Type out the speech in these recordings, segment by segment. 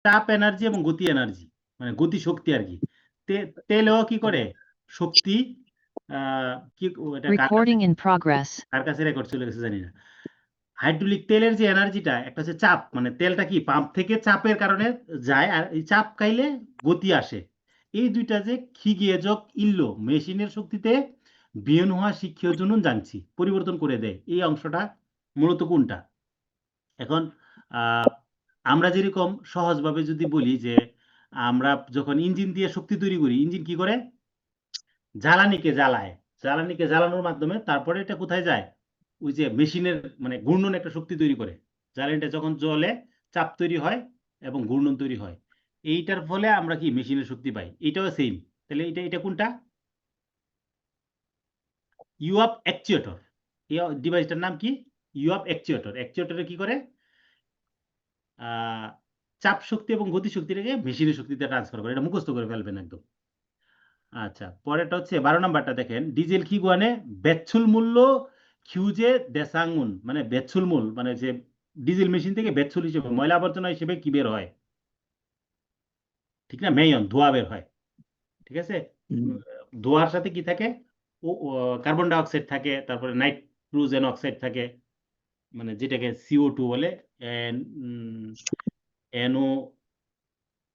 চাপ এনার্জি এবং গতি এনার্জি, মানে গতি শক্তি আর কি। তেলেও কি করে শক্তি কি এটা Recording in progress. কার কাছে রেকর্ড চলে গেছে জানি না। হাইড্রোলিক তেলের যে এনার্জিটা, একটা হচ্ছে চাপ, মানে তেলটা কি পাম্প থেকে চাপের কারণে যায়, আর এই চাপ খাইলে গতি আসে। এই দুইটা যে খিগিয়ে যোগ ইল্লো মেশিনের শক্তিতে বিয়ন হওয়া শিক্ষীয় জনুন জানছি পরিবর্তন করে দেয়, এই অংশটা মূলত কোনটা? এখন আমরা যেরকম সহজভাবে যদি বলি যে আমরা যখন ইঞ্জিন দিয়ে শক্তি তৈরি করি, ইঞ্জিন কি করে? জ্বালানিকে জ্বালায়, জ্বালানিকে জ্বালানোর মাধ্যমে তারপরে এটা কোথায় যায়? ওই যে মেশিনের মানে ঘূর্ণন একটা শক্তি তৈরি করে। জ্বালানিটা যখন জ্বলে চাপ তৈরি হয় এবং ঘূর্ণন তৈরি হয়, এইটার ফলে আমরা কি মেশিনের শক্তি পাই। এটাও সেম। তাহলে এটা এটা কোনটা? ইউআপ অ্যাকচুয়েটর। এই ডিভাইসটার নাম কি? ইউআপ অ্যাকচুয়েটর। অ্যাকচুয়েটরে কি করে? চাপ শক্তি এবং গতি শক্তিটাকে মেশিনের শক্তিতে ট্রান্সফার করে। এটা মুখস্থ করে ফেলবেন একদম। আচ্ছা, পরেরটা হচ্ছে 12 নাম্বারটা দেখেন, ডিজেল কি গুয়ানে বেচ্ছুল মূল্য খিউজে দেসাঙ্গুন, মানে বেচ্ছুল মূল মানে যে ডিজেল মেশিন থেকে বেচ্ছুল হিসেবে ময়লা আবর্জনা হিসেবে কি বের হয়? ঠিক না, মেয়ন ধোঁয়া বের হয়। ঠিক আছে, ধোঁয়ার সাথে কি থাকে? কার্বন ডাই অক্সাইড থাকে, তারপরে নাইট্রোজেন অক্সাইড থাকে, মানে যেটাকে CO2 বলে, NO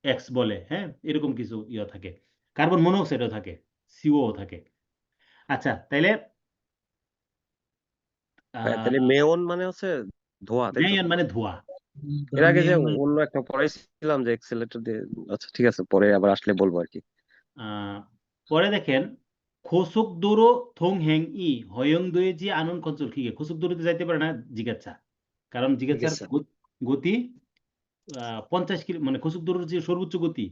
এক্স বলে, হ্যাঁ, এরকম কিছু ইয়ে থাকে। কার্বন মনোক্সাইডও থাকে, CO থাকে। আচ্ছা, তাইলে তাহলে মেয়ন মানে হচ্ছে ধোঁয়া, তাই তো? মেয়ন মানে ধোঁয়া। এর আগে যে অন্য একটা পড়াইছিলাম যে এক্সেলেটর দিয়ে। আচ্ছা ঠিক আছে, পরে আবার আসলে বলবো আর কি। পরে দেখেন, খোসুক দোরো থং হ্যাং ই হয়ং দয়ে জি আনন কঞ্চল খিগে। খোসুক দোরোতে যাইতে পারে না জিজ্ঞাসা, কারণ জিজ্ঞাসার গতি 50 কিলো, মানে খোসুক দোরোর যে সর্বোচ্চ গতি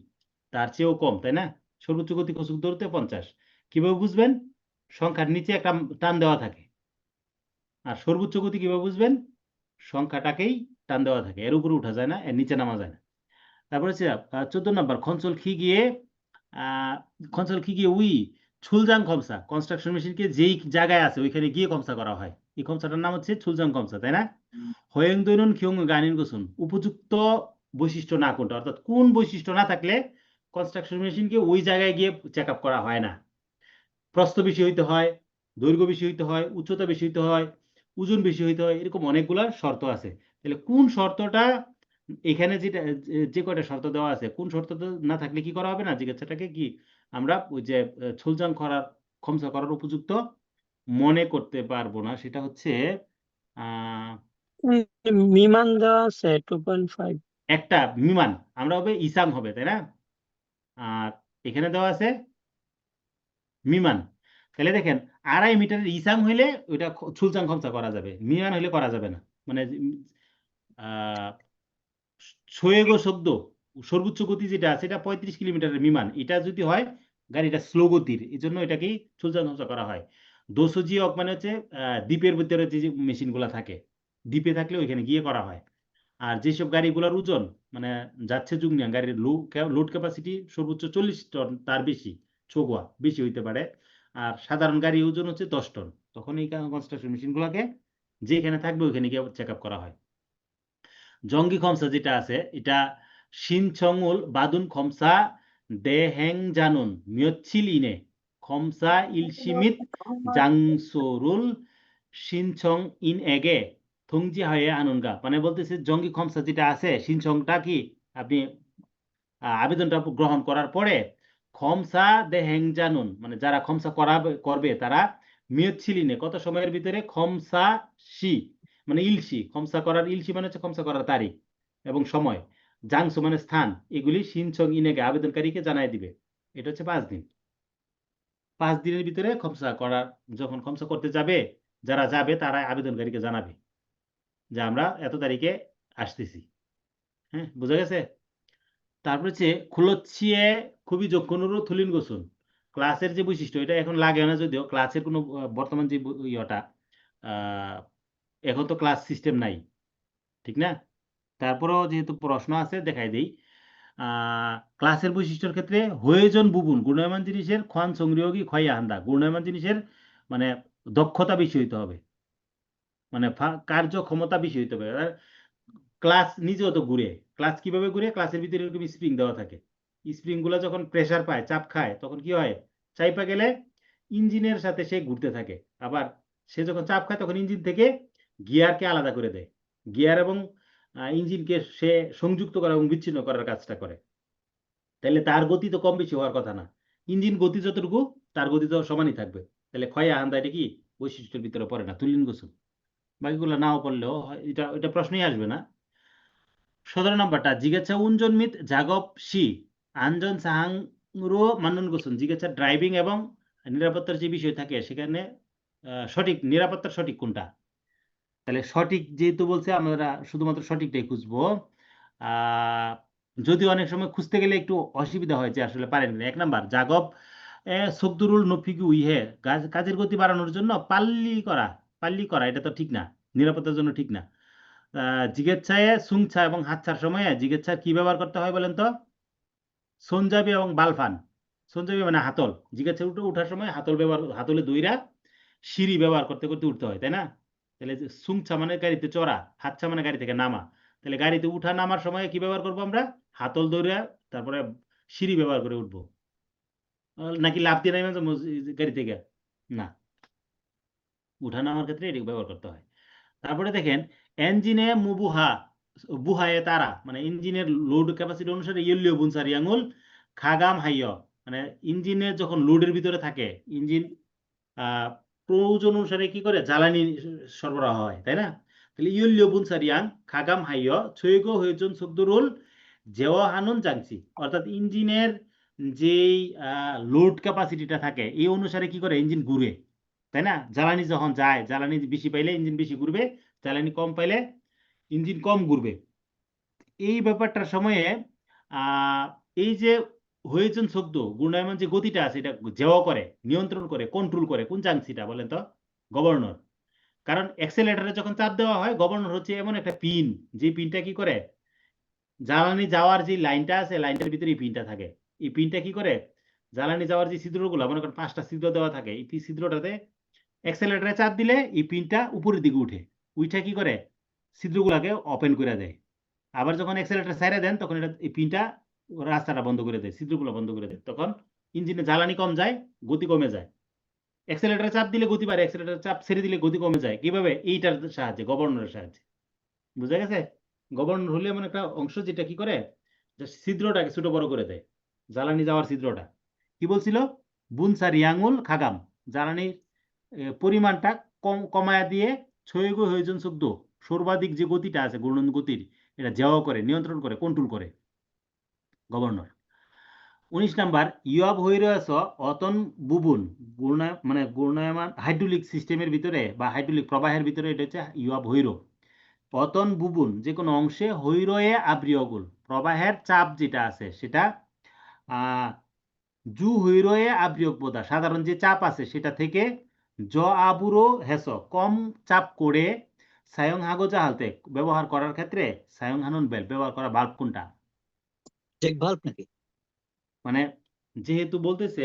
তার চেয়েও কম, তাই না? সর্বোচ্চ গতি খোসুক দোরোতে 50। কিভাবে বুঝবেন? সংখ্যার নিচে একটা টান দেওয়া থাকে। আর সর্বোচ্চ গতি কিভাবে বুঝবেন? সংখ্যাটাকেই টান দেওয়া থাকে, এর উপরে উঠা যায় না, এর নিচে নামা যায় না। তারপরে হচ্ছে 14 নম্বর, খঞ্চল খি গিয়ে খঞ্চল খি গিয়ে উই ছুলজাং খমসা। কনস্ট্রাকশন মেশিনকে যেই জায়গায় আছে ওইখানে গিয়ে খমসা করা হয়। এই খমসাটার নাম হচ্ছে ছুলজাং খমসা, তাই না? হয়েং দৈনন খিয়ং গানিন গোসুন, উপযুক্ত বৈশিষ্ট্য না কোনটা, অর্থাৎ কোন বৈশিষ্ট্য না থাকলে কনস্ট্রাকশন মেশিনকে ওই জায়গায় গিয়ে চেক আপ করা হয় না। প্রস্থ বেশি হইতে হয়, দৈর্ঘ্য বেশি হইতে হয়, উচ্চতা বেশি হইতে হয়, ওজন বেশি হইতে হয়, এরকম অনেকগুলা শর্ত আছে। তাহলে কোন শর্তটা এখানে যেটা যে কয়টা শর্ত দেওয়া আছে, কোন শর্ত না থাকলে কি করা হবে না, জিজ্ঞাসাটাকে কি আমরা ওই যে ছুলজাং করার খমসা করার উপযুক্ত মনে করতে পারবো না। সেটা হচ্ছে বিমান দেওয়া আছে 2.5, একটা বিমান আমরা হবে ইসাং হবে, তাই না? আর এখানে দেওয়া আছে মিমান। তাহলে দেখেন, 2.5 মিটারের ইসাং হইলে ওইটা ছুলচাং খমসা করা যাবে, মিমান হইলে করা যাবে না। মানে সোয়েগো শব্দ সর্বোচ্চ গতি যেটা আছে এটা 35 কিলোমিটারের বিমান, এটা যদি হয় গাড়িটা স্লো গতির, এই জন্য এটাকেই ছুলচাং খমসা করা হয়। দোসজি অক মানে হচ্ছে দ্বীপের ভিতরে যে মেশিনগুলো থাকে, দ্বীপে থাকলে ওইখানে গিয়ে করা হয়। আর যেসব গাড়িগুলোর ওজন মানে যাচ্ছে যুগ নিয়ে, গাড়ির লোড ক্যাপাসিটি সর্বোচ্চ 40 টন, তার বেশি ছোগুয়া বেশি হইতে পারে, আর সাধারণ গাড়ির ওজন হচ্ছে 10 টন, তখন এই কনস্ট্রাকশন মেশিনগুলোকে যেখানে থাকবে ওইখানে গিয়ে চেক আপ করা হয়। জঙ্গি খমসা যেটা আছে এটা সিনছংউল বাদুন খমসা দেহেং জানুন মিয়চ্ছিল ইনে খমসা ইলসিমিত জাংসোরুল সিনছং ইন এগে থংজি হয়ে আনুনগা। মানে বলতেছে জঙ্গি খমসা যেটা আছে, সিনছংটা কি আপনি আবেদনটা গ্রহণ করার পরে খমসা দেহেং জানুন, মানে যারা খমসা করবে তারা মিয়চ্ছিলিনে কত সময়ের ভিতরে খমসা শি মানে ইলসি, খমসা করার ইলসি মানে হচ্ছে খমসা করার তারিখ এবং সময়, জাংসু মানে স্থান, এগুলি সিনছং ইনেগে আবেদনকারীকে জানাই দিবে। এটা হচ্ছে 5 দিন। 5 দিনের ভিতরে খমসা করার, যখন খমসা করতে যাবে, যারা যাবে তারা আবেদনকারীকে জানাবে যে আমরা এত তারিখে আসতেছি। হ্যাঁ, বোঝা গেছে? তারপর হচ্ছে খুলচ্ছিয়ে খুবই যক্ষণুরও থুলিন গোসুন। ক্লাসের যে বৈশিষ্ট্য এটা এখন লাগে না, যদিও ক্লাসের কোনো বর্তমান যে ইয়েটা এখন তো ক্লাস সিস্টেম নাই, ঠিক না? তারপরেও যেহেতু প্রশ্ন আছে দেখাই দিই। ক্লাসের বৈশিষ্ট্যের ক্ষেত্রে হয়েজন বুবুন গুণায়মান জিনিসের খান সংগ্রহী ক্ষয় আহান্দা, গুণায়মান জিনিসের মানে দক্ষতা বেশি হইতে হবে, মানে কার্যক্ষমতা বেশি হইতে হবে। ক্লাস নিজেও তো ঘুরে, ক্লাচ কিভাবে ঘুরে, ক্লাচের ভিতরে এরকম স্প্রিং দেওয়া থাকে। স্প্রিং গুলো যখন প্রেসার পায়, চাপ খায়, তখন কি হয়, চাইপা গেলে ইঞ্জিনের সাথে সে ঘুরতে থাকে। আবার সে যখন চাপ খায় তখন ইঞ্জিন থেকে গিয়ারকে আলাদা করে দেয়। গিয়ার এবং ইঞ্জিনকে সে সংযুক্ত করা এবং বিচ্ছিন্ন করার কাজটা করে। তাহলে তার গতি তো কম বেশি হওয়ার কথা না। ইঞ্জিন গতি যতটুকু, তার গতি তো সমানই থাকবে। তাহলে ক্ষয় আহান্দা এটা কি বৈশিষ্ট্যের ভিতরে পড়ে না, তুলিন গোসল। বাকিগুলো নাও পড়লেও এটা এটা প্রশ্নই আসবে না। 17 নম্বরটা, জিজ্ঞাসা উনজনমিত জাগব সি আনজন সাহাংরো মানন গোসন। জিজ্ঞাসা ড্রাইভিং এবং নিরাপত্তার যে বিষয় থাকে সেখানে সঠিক নিরাপত্তার সঠিক কোনটা। তাহলে সঠিক যেহেতু বলছে, আমরা শুধুমাত্র সঠিকটাই খুঁজবো। যদিও অনেক সময় খুঁজতে গেলে একটু অসুবিধা হয় যে আসলে পারেন না। 1 নাম্বার, জাগব সগদুরুল নফিগু ইহে, কাজের গতি বাড়ানোর জন্য পাল্লি করা এটা তো ঠিক না, নিরাপত্তার জন্য ঠিক না। জিগেচ্ছায় সুংছা এবং হাতছার সময়ে জিগেচ্ছার কি ব্যবহার করতে হয় বলেন তো? সঞ্জাবি এবং বালফান। সঞ্জাবি মানে হাতল। জিগেচ্ছা উঠার সময় হাতলে দইরা সিঁড়ি ব্যবহার করতে করতে উঠতে হয়, তাই না? তাহলে সুংছা মানে গাড়িতে চড়া, হাতছা মানে গাড়ি থেকে নামা। তাহলে গাড়িতে উঠা নামার সময় কি ব্যবহার করবো আমরা? হাতল দইরা, তারপরে সিঁড়ি ব্যবহার করে উঠবো। নাকি লাফ দিয়ে নামে যাবো গাড়ি থেকে? না, উঠা নামার ক্ষেত্রে এটি ব্যবহার করতে হয়। তারপরে দেখেন, এঞ্জিনে বুহায়ে তারা, মানে ইঞ্জিনের লোড ক্যাপাসিটি অনুসারে ইয়েলিও বুনসারি আঙুল খাগাম হাইয়, মানে ইঞ্জিনের যখন লোডের ভিতরে থাকে, ইঞ্জিন প্রয়োজন অনুসারে কি করে জ্বালানি সরবরাহ হয়, তাই না? তাহলে ইয়েলিও বুনসারিয়াং খাগাম হাইয় ছয়গো হয়েজন সদ্দুরুল জেওয়া হানুন জাংসি, অর্থাৎ ইঞ্জিনের যেই লোড ক্যাপাসিটিটা থাকে এই অনুসারে কি করে ইঞ্জিন ঘুরে, তাই না? জ্বালানি যখন যায়, জ্বালানি বেশি পাইলে ইঞ্জিন বেশি ঘুরবে, জ্বালানি কম পাইলে ইঞ্জিন কম ঘুরবে। এই ব্যাপারটার সময়ে এই যে হয়েছেন শব্দ ঘূর্ণায়মান যে গতিটা আছে এটা জেওয়া করে, নিয়ন্ত্রণ করে, কন্ট্রোল করে কোন জাংসিটা বলেন তো? গভর্নর। কারণ অ্যাক্সেলেটারে যখন চাপ দেওয়া হয়, গভর্নর হচ্ছে এমন একটা পিন, যে পিনটা কি করে জ্বালানি যাওয়ার যে লাইনটা আছে, লাইনটার ভিতরে এই পিনটা থাকে। এই পিনটা কি করে জ্বালানি যাওয়ার যে ছিদ্রগুলো, মনে করেন 5টা ছিদ্র দেওয়া থাকে, এই ছিদ্রটাতে অ্যাক্সেলেটারে চাপ দিলে এই পিনটা উপরের দিকে উঠে কি করে ছিদ্রগুলোকে ওপেন করে দেয়। আবার যখন অ্যাক্সেলেটার ছেড়ে দেন তখন এটা এই পিনটা রাস্তাটা বন্ধ করে দেয়, ছিদ্রগুলো বন্ধ করে দেয়। তখন ইঞ্জিনে জ্বালানি কম যায়, গতি কমে যায়। অ্যাক্সেলেটারে চাপ দিলে গতি বাড়ে, অ্যাক্সেলেটার চাপ ছেড়ে দিলে গতি কমে যায়। কিভাবে? এইটার সাহায্যে, গভর্নরের সাহায্যে। বুঝা গেছে? গভর্নর হলে এমন একটা অংশ যেটা কি করে ছিদ্রটাকে ছোট বড় করে দেয়, জ্বালানি যাওয়ার ছিদ্রটা। কি বলছিল? বুনসারি আঙুল খাগাম, জ্বালানির পরিমাণটা কমায়া দিয়ে ছয়গো হয়েজন শব্দ সর্বাধিক যে গতিটা আছে ঘূর্ণন গতির, এটা জেওয়া করে, নিয়ন্ত্রণ করে, কন্ট্রোল করে গভর্নর। 19 নাম্বার, ইয়ব হৈরস অতন বুবুন, মানে ঘূর্ণায়মান হাইড্রোলিক সিস্টেমের ভিতরে বা হাইড্রোলিক প্রবাহের ভিতরে এটা হচ্ছে ইয়ব হৈর। পতন বুবুন যে কোনো অংশে হৈরয়ে আব্রিয়গুল, প্রবাহের চাপ যেটা আছে সেটা জু হৈরয়ে আব্রিয়ক বোধা, সাধারণ যে চাপ আছে সেটা থেকে জ আবুরো হেস, কম চাপ করে সায়ং হাগোজা হালতে ব্যবহার করার ক্ষেত্রে সায়ং হানুন বেল ব্যবহার করা বাল্ব কোনটা? চেক ভাল্ব নাকি? মানে যেহেতু বলতেছে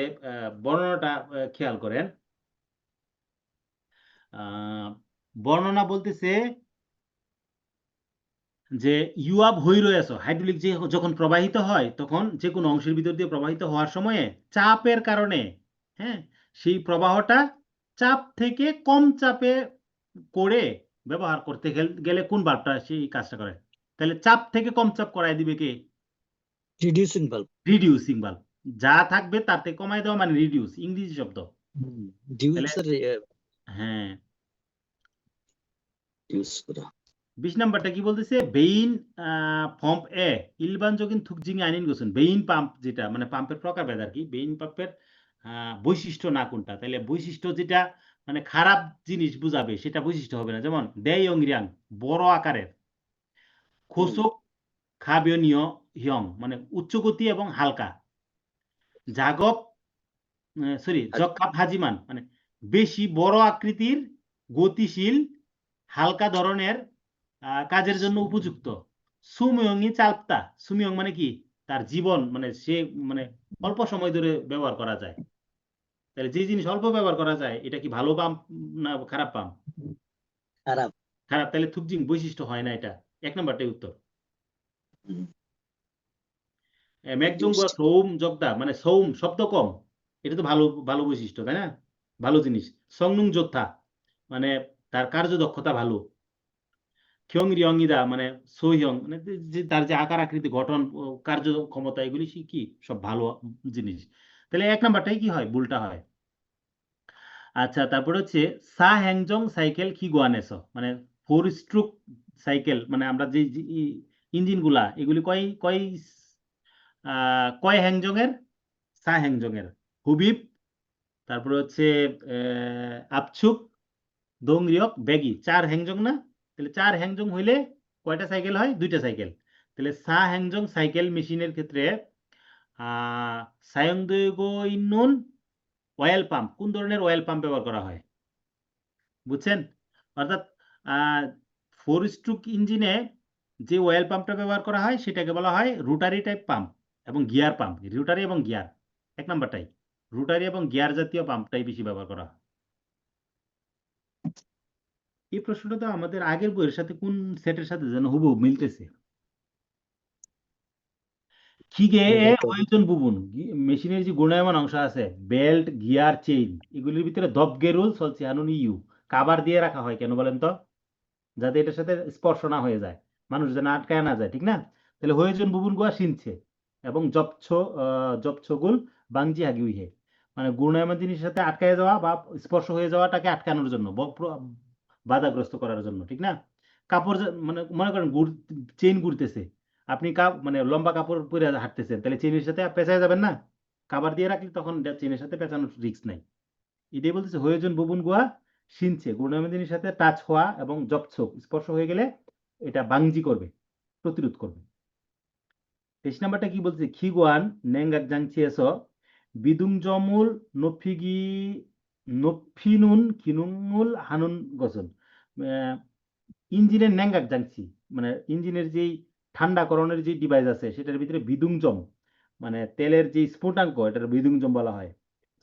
বর্ণনাটা খেয়াল করেন, বর্ণনা বলতেছে যে ইউআব হই রয়েছ, হাইড্রোলিক যে যখন প্রবাহিত হয় তখন যে কোনো অংশের ভিতর দিয়ে প্রবাহিত হওয়ার সময়ে চাপের কারণে, হ্যাঁ, সেই প্রবাহটা চাপ থেকে কম চাপে করে ব্যবহার করতে গেলে কোন বাল্বটা সেই কাজটা করে? তাহলে চাপ থেকে কম চাপ করাই দিবে কে? Reducing valve. রিডিউসিং বাল্ব। যা থাকবে তার থেকে কমাই দেওয়া মানে রিডিউস, ইংরেজি শব্দ। হ্যাঁ, রিডিউস করা। 20 নাম্বারটা কি বলতেছে? বেইন পাম্প এ ইলবান যোগিন থুকজিং আইনিন গোসন। বেইন পাম্প যেটা মানে পাম্পের প্রকারভেদ আর কি, বেইন পাম্পের বৈশিষ্ট্য না কোনটা? তাহলে বৈশিষ্ট্য যেটা মানে খারাপ জিনিস বুঝাবে সেটা বৈশিষ্ট্য হবে না। যেমন দেয় ইংরিয়াং, বড় আকারের। খোসক খাবিয়নীয় হিয়ং, মানে উচ্চ গতি এবং হালকা। জাগব জকাপ হাজিমান, মানে বেশি বড় আকৃতির, গতিশীল, হালকা ধরনের কাজের জন্য উপযুক্ত। সুমিয়ংই চালপ্তা, সুমিয়ং মানে কি? তার জীবন, মানে সে মানে অল্প সময় ধরে ব্যবহার করা যায়। তাহলে যে জিনিস অল্প ব্যবহার করা যায় এটা কি ভালো পাম্প না খারাপ পাম্প? খারাপ। খারাপ। তাহলে থুকজিং বৈশিষ্ট্য হয় না এটা। 1 নম্বরটাই উত্তর। মেঘজঙ্গুয়া সৌম জগদা মানে সৌম শব্দ কম, এটা তো ভালো ভালো বৈশিষ্ট্য তাই না, ভালো জিনিস। সংনুং যোদ্ধা মানে তার কার্যদক্ষতা ভালো। খিয়ং রিয়ংইদা মানে সোহিয়ং মানে যে তার যে আকার আকৃতি গঠন কার্যক্ষমতা এগুলি কি সব ভালো জিনিস। তাহলে 1 নাম্বারটাই কি হয়, ভুলটা হয়। আচ্ছা, তারপরে হচ্ছে সা হ্যাংজং সাইকেল কি গোয়ানেস মানে 4 স্ট্রোক সাইকেল মানে আমরা যে ইঞ্জিন গুলা এগুলি কয় হ্যাংজং এর, সা হ্যাংজং এর। হুবিব, তারপরে হচ্ছে আপছুক, দোংরিয়ক, ব্যাগি, 4 হ্যাংজং না? তাহলে 4 হ্যাংজং হইলে কয়টা সাইকেল হয়, 2টা সাইকেল। তাহলে সা হ্যাংজং সাইকেল মেশিনের ক্ষেত্রে সায়ংদৈগো ইন্নুন অয়েল পাম্প, কোন ধরনের অয়েল পাম্প ব্যবহার করা হয় বুঝছেন? অর্থাৎ 4 স্ট্রোক ইঞ্জিনে যে অয়েল পাম্পটা ব্যবহার করা হয় সেটাকে বলা হয় রোটারি টাইপ পাম্প এবং গিয়ার পাম্প। রোটারি এবং গিয়ার 1 নাম্বারটাই, রোটারি এবং গিয়ার জাতীয় পাম্পটাই বেশি ব্যবহার করা হয়। এই প্রশ্নটা তো আমাদের আগের বইয়ের সাথে কোন সেটের সাথে যেন হুবহু মিলতেছে। খিগে ওজন বুবুন মেশিনের যে গুণায়মান অংশ আছে বেল্ট গিয়ার চেইন এগুলির ভিতরে দবগেরুল চলছে হানুন ইউ কাবার দিয়ে রাখা হয় কেন বলেন তো? যাতে এটার সাথে স্পর্শ না হয়ে যায়, মানুষ যেন আটকায় না যায়, ঠিক না? তাহলে হয়েজন বুবুন গুয়া শিনছে এবং জপছগুল বাংজি হাগিউহে মানে গুণায়মান জিনিসের সাথে আটকায় যাওয়া বা স্পর্শ হয়ে যাওয়াটাকে আটকানোর জন্য বাধাগ্রস্ত করার জন্য, ঠিক না? কাপড় মানে মনে করেন চেইন ঘুরতেছে, আপনি মানে লম্বা কাপড় পরে হাঁটতেছেন, তাহলে চেইনের সাথে পেঁচায় যাবেন না? কাবার দিয়ে রাখলে তখন চেইনের সাথে পেঁচানোর রিস্ক নাই। এটাই বলতেছে হয়েজন বুবুন গুয়া শিনছে গুণায়মানের সাথে টাচ হওয়া এবং জপছোক স্পর্শ হয়ে গেলে এটা বাংজি করবে, প্রতিরোধ করবে। 23 নাম্বারটা কি বলছে, খিগুয়ান নেঙ্গাক জাংচিয়েস বিদুং জমুল নফিনুন খিনুমুল হানুন গসন ইঞ্জিনের ন্যাঙ্গাক জাংচি মানে ইঞ্জিনের যেই ঠান্ডাকরণের যে ডিভাইস আছে সেটার ভিতরে বিদুংজম মানে তেলের যে স্ফুটাঙ্ক এটার বিদুংজম বলা হয়,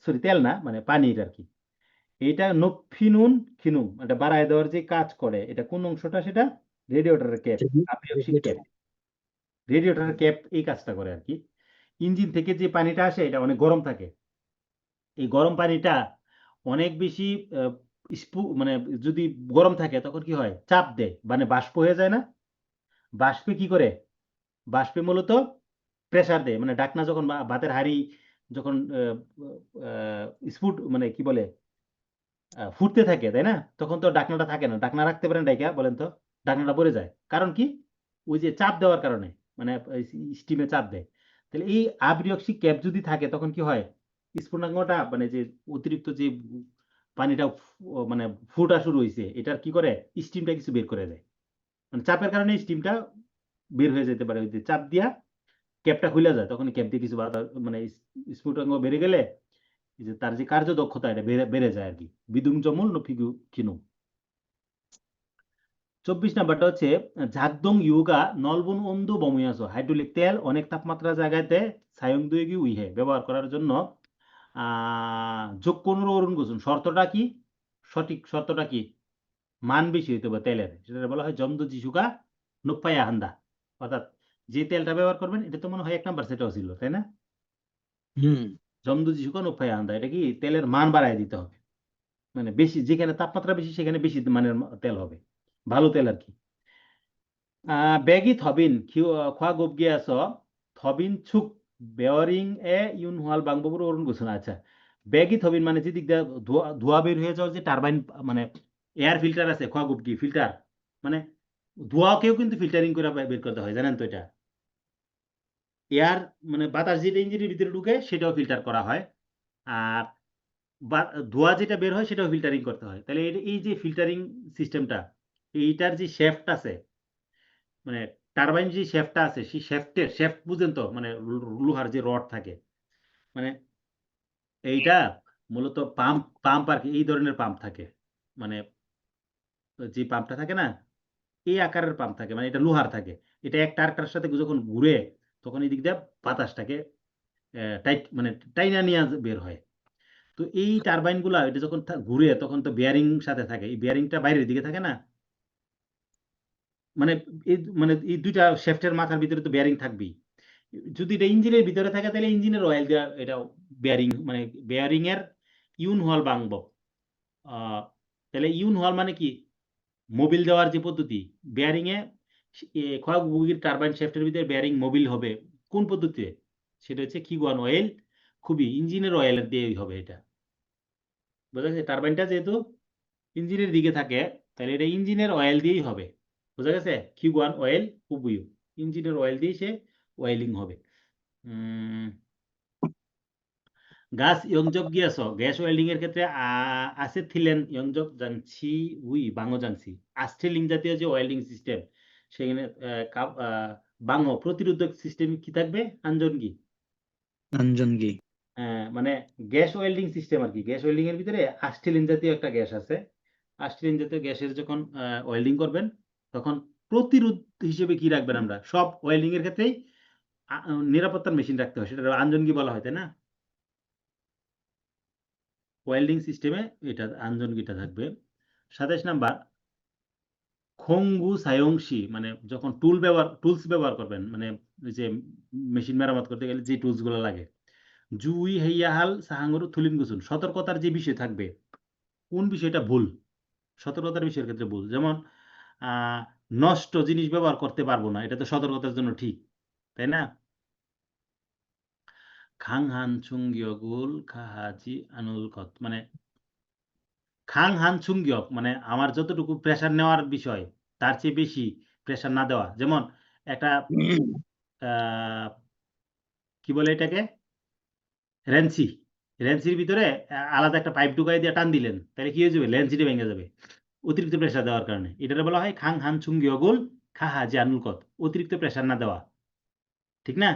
সরি তেল না মানে পানির আর কি। এটা নফিনুন খিনুম এটা বাড়ায় দেওয়ার যে কাজ করে, এটা কোন অংশটা, সেটা রেডিয়েটরের ক্যাপ, আপরিয়ক্সিক ক্যাপ, রেডিয়েটরের ক্যাপ এই কাজটা করে আর কি। ইঞ্জিন থেকে যে পানিটা আসে এটা অনেক গরম থাকে, এই গরম পানিটা অনেক বেশি মানে যদি গরম থাকে তখন কি হয়, চাপ দেয় মানে বাষ্প হয়ে যায় না? বাষ্পে কি করে, বাষ্পে মূলত প্রেসার দেয় মানে ডাকনা যখন ভাতের হাঁড়ি যখন স্ফুট মানে কি বলে ফুটতে থাকে তাই না, তখন তো ডাকনাটা থাকে না, ডাকনা রাখতে পারেন ডাইকা বলেন তো, ডাকনাটা পড়ে যায় কারণ কি, ওই যে চাপ দেওয়ার কারণে মানে স্টিমে চাপ দেয়। তাহলে এই আবরিয়ক্সিক ক্যাপ যদি থাকে তখন কি হয়, স্ফুটনাঙ্গটা মানে যে অতিরিক্ত যে পানিটা মানে ফুটা শুরু হয়েছে এটার কি করে স্টিমটা কিছু বের করে দেয়, মানে চাপের কারণে স্টিমটা বের হয়ে যেতে পারে, ওই যে চাপ দিয়া ক্যাপটা খুলে যায় তখন ক্যাপ দিয়ে কিছু মানে স্ফুটনাঙ্গ বেড়ে গেলে যে তার যে কার্যদক্ষতা এটা বেড়ে যায় আর কি। বিদুং জমুল নফিগু খিনু। 24 নাম্বারটা হচ্ছে ঝাকদং ইউগা নলবন অন্ধু বমুয়াস হাইড্রোলিক তেল অনেক তাপমাত্রা জায়গাতে সায়ং দুইগি উইহে ব্যবহার করার জন্য যোগ কোন অরুণ গোসুন শর্তটা কি, সঠিক শর্তটা কি, মান বেশি হইতে হবে তেলের, সেটা বলা হয় জমদু জিসুকা নুপ্পায়া হান্দা, অর্থাৎ যে তেলটা ব্যবহার করবেন এটা তো মনে হয় 1 নাম্বার সেটাও ছিল তাই না? জমদু জিসুকা নুপ্পায়া হান্দা এটা কি তেলের মান বাড়ায় দিতে হবে, মানে বেশি যেখানে তাপমাত্রা বেশি সেখানে বেশি মানের তেল হবে, ভালো তেল আর কি। বেগি থবিন খোয়া গোপ গিয়াস থবিন ছুক বেয়ারিং এ ইউন হাল বাংবুর অরুণ গোসনা। আচ্ছা, বেগি থবিন মানে যেদিক দিয়ে ধোয়া বের হয়ে যাওয়ার যে টারবাইন মানে এয়ার ফিল্টার আছে, খোয়া গোপ গিয়ে ফিল্টার মানে ধোঁয়াকেও কিন্তু ফিল্টারিং করে বের করতে হয় জানেন তো, এটা এয়ার মানে বাতাস যেটা ইঞ্জিনের ভিতরে ঢুকে সেটাও ফিল্টার করা হয়, আর ধোঁয়া যেটা বের হয় সেটাও ফিল্টারিং করতে হয়। তাহলে এই যে ফিল্টারিং সিস্টেমটা এইটার যে শেফট আছে মানে টারবাইন যে শেফটটা আছে সেই শেফট বুঝেন তো মানে লোহার যে রড থাকে মানে এইটা মূলত পাম্প আর কি, এই ধরনের পাম্প থাকে মানে যে পাম্পটা থাকে না এই আকারের পাম্প থাকে মানে এটা লোহার থাকে, এটা একটা আরেকটার সাথে যখন ঘুরে তখন এই দিক দিয়ে বাতাসটাকে টাইট মানে টাইনা নিয়ে বের হয়। তো এই টারবাইন গুলা এটা যখন ঘুরে তখন তো বিয়ারিং সাথে থাকে, এই বিয়ারিংটা বাইরের দিকে থাকে না, মানে এই 2টা শেফটের মাথার ভিতরে তো বিয়ারিং থাকবেই, যদি এটা ইঞ্জিনের ভিতরে থাকে তাহলে ইঞ্জিনের অয়েল দেওয়া, এটা বেয়ারিং মানে বেয়ারিং এর ইউন হল ভাঙবো। তাহলে ইউন হল মানে কি, মোবিল দেওয়ার যে পদ্ধতি, বেয়ারিং এ কয়েক বগির টারবাইন শ্যাফটের ভিতরে বেয়ারিং মোবিল হবে কোন পদ্ধতিতে, সেটা হচ্ছে কিগুয়ান অয়েল, খুবই ইঞ্জিনের অয়েল দিয়েই হবে এটা। বোঝা গেছে, টারবাইনটা যেহেতু ইঞ্জিনের দিকে থাকে তাহলে এটা ইঞ্জিনের অয়েল দিয়েই হবে। বোঝা গেছে, কিগুয়ান অয়েল খুবই ইঞ্জিনের অয়েল দিয়ে সে অয়েলিং হবে। গাছ ইয়ংজক গিয়াছ গ্যাস ওয়েল্ডিং এর ক্ষেত্রে আছেথিলেন ইয়ংজক জাংছি উই বাংও জাংছি আস্টেলিং জাতীয় যে ওয়েল্ডিং সিস্টেম, সেখানে বাংও প্রতিরোধক সিস্টেম কি থাকবে, আঞ্জনগি। আঞ্জনগি। মানে গ্যাস ওয়েল্ডিং সিস্টেম আর কি, গ্যাস ওয়েল্ডিং এর ভিতরে আস্টেলিন জাতীয় একটা গ্যাস আছে। আস্টেলিন জাতীয় গ্যাসের যখন ওয়েল্ডিং করবেন তখন প্রতিরোধ হিসেবে কি রাখবেন, আমরা সব ওয়েল্ডিং এর ক্ষেত্রেই নিরাপত্তার মেশিন রাখতে হয়, সেটা আঞ্জনগি বলা হয়, তাই না? ওয়েল্ডিং সিস্টেমে এটা আঞ্জনগিটা থাকবে। 27 নাম্বার খোংগু সায়ংশি, মানে যখন টুলস ব্যবহার করবেন, মানে ওই যে মেশিন মেরামত করতে গেলে যে টুলস গুলো লাগে। জুই হেইয়াহাল সাহাঙ্গুরু থুলিন গুসুন, সতর্কতার যে বিষয় থাকবে, কোন বিষয়টা ভুল, সতর্কতার বিষয়ের ক্ষেত্রে ভুল, যেমন নষ্ট জিনিস ব্যবহার করতে পারবো না, এটা তো সতর্কতার জন্য ঠিক, তাই না? খাংহান চুংগিয়গুল খাহাজি আনুল কত, মানে খাং হান চুংগিয়ক মানে আমার যতটুকু প্রেসার নেওয়ার বিষয় তার চেয়ে বেশি প্রেসার না দেওয়া। যেমন একটা কি বলে এটাকে, রেঞ্চি, রেঞ্চির ভিতরে আলাদা একটা পাইপ ঢুকাই দিয়ে টান দিলেন, তাহলে কি হয়ে যাবে, লেন্সিটি ভেঙে যাবে অতিরিক্ত প্রেসার দেওয়ার কারণে। এটা বলা হয় খাং হান চুংগিয়গুল খাহা জানুল কত, অতিরিক্ত প্রেসার না দেওয়া, ঠিক না?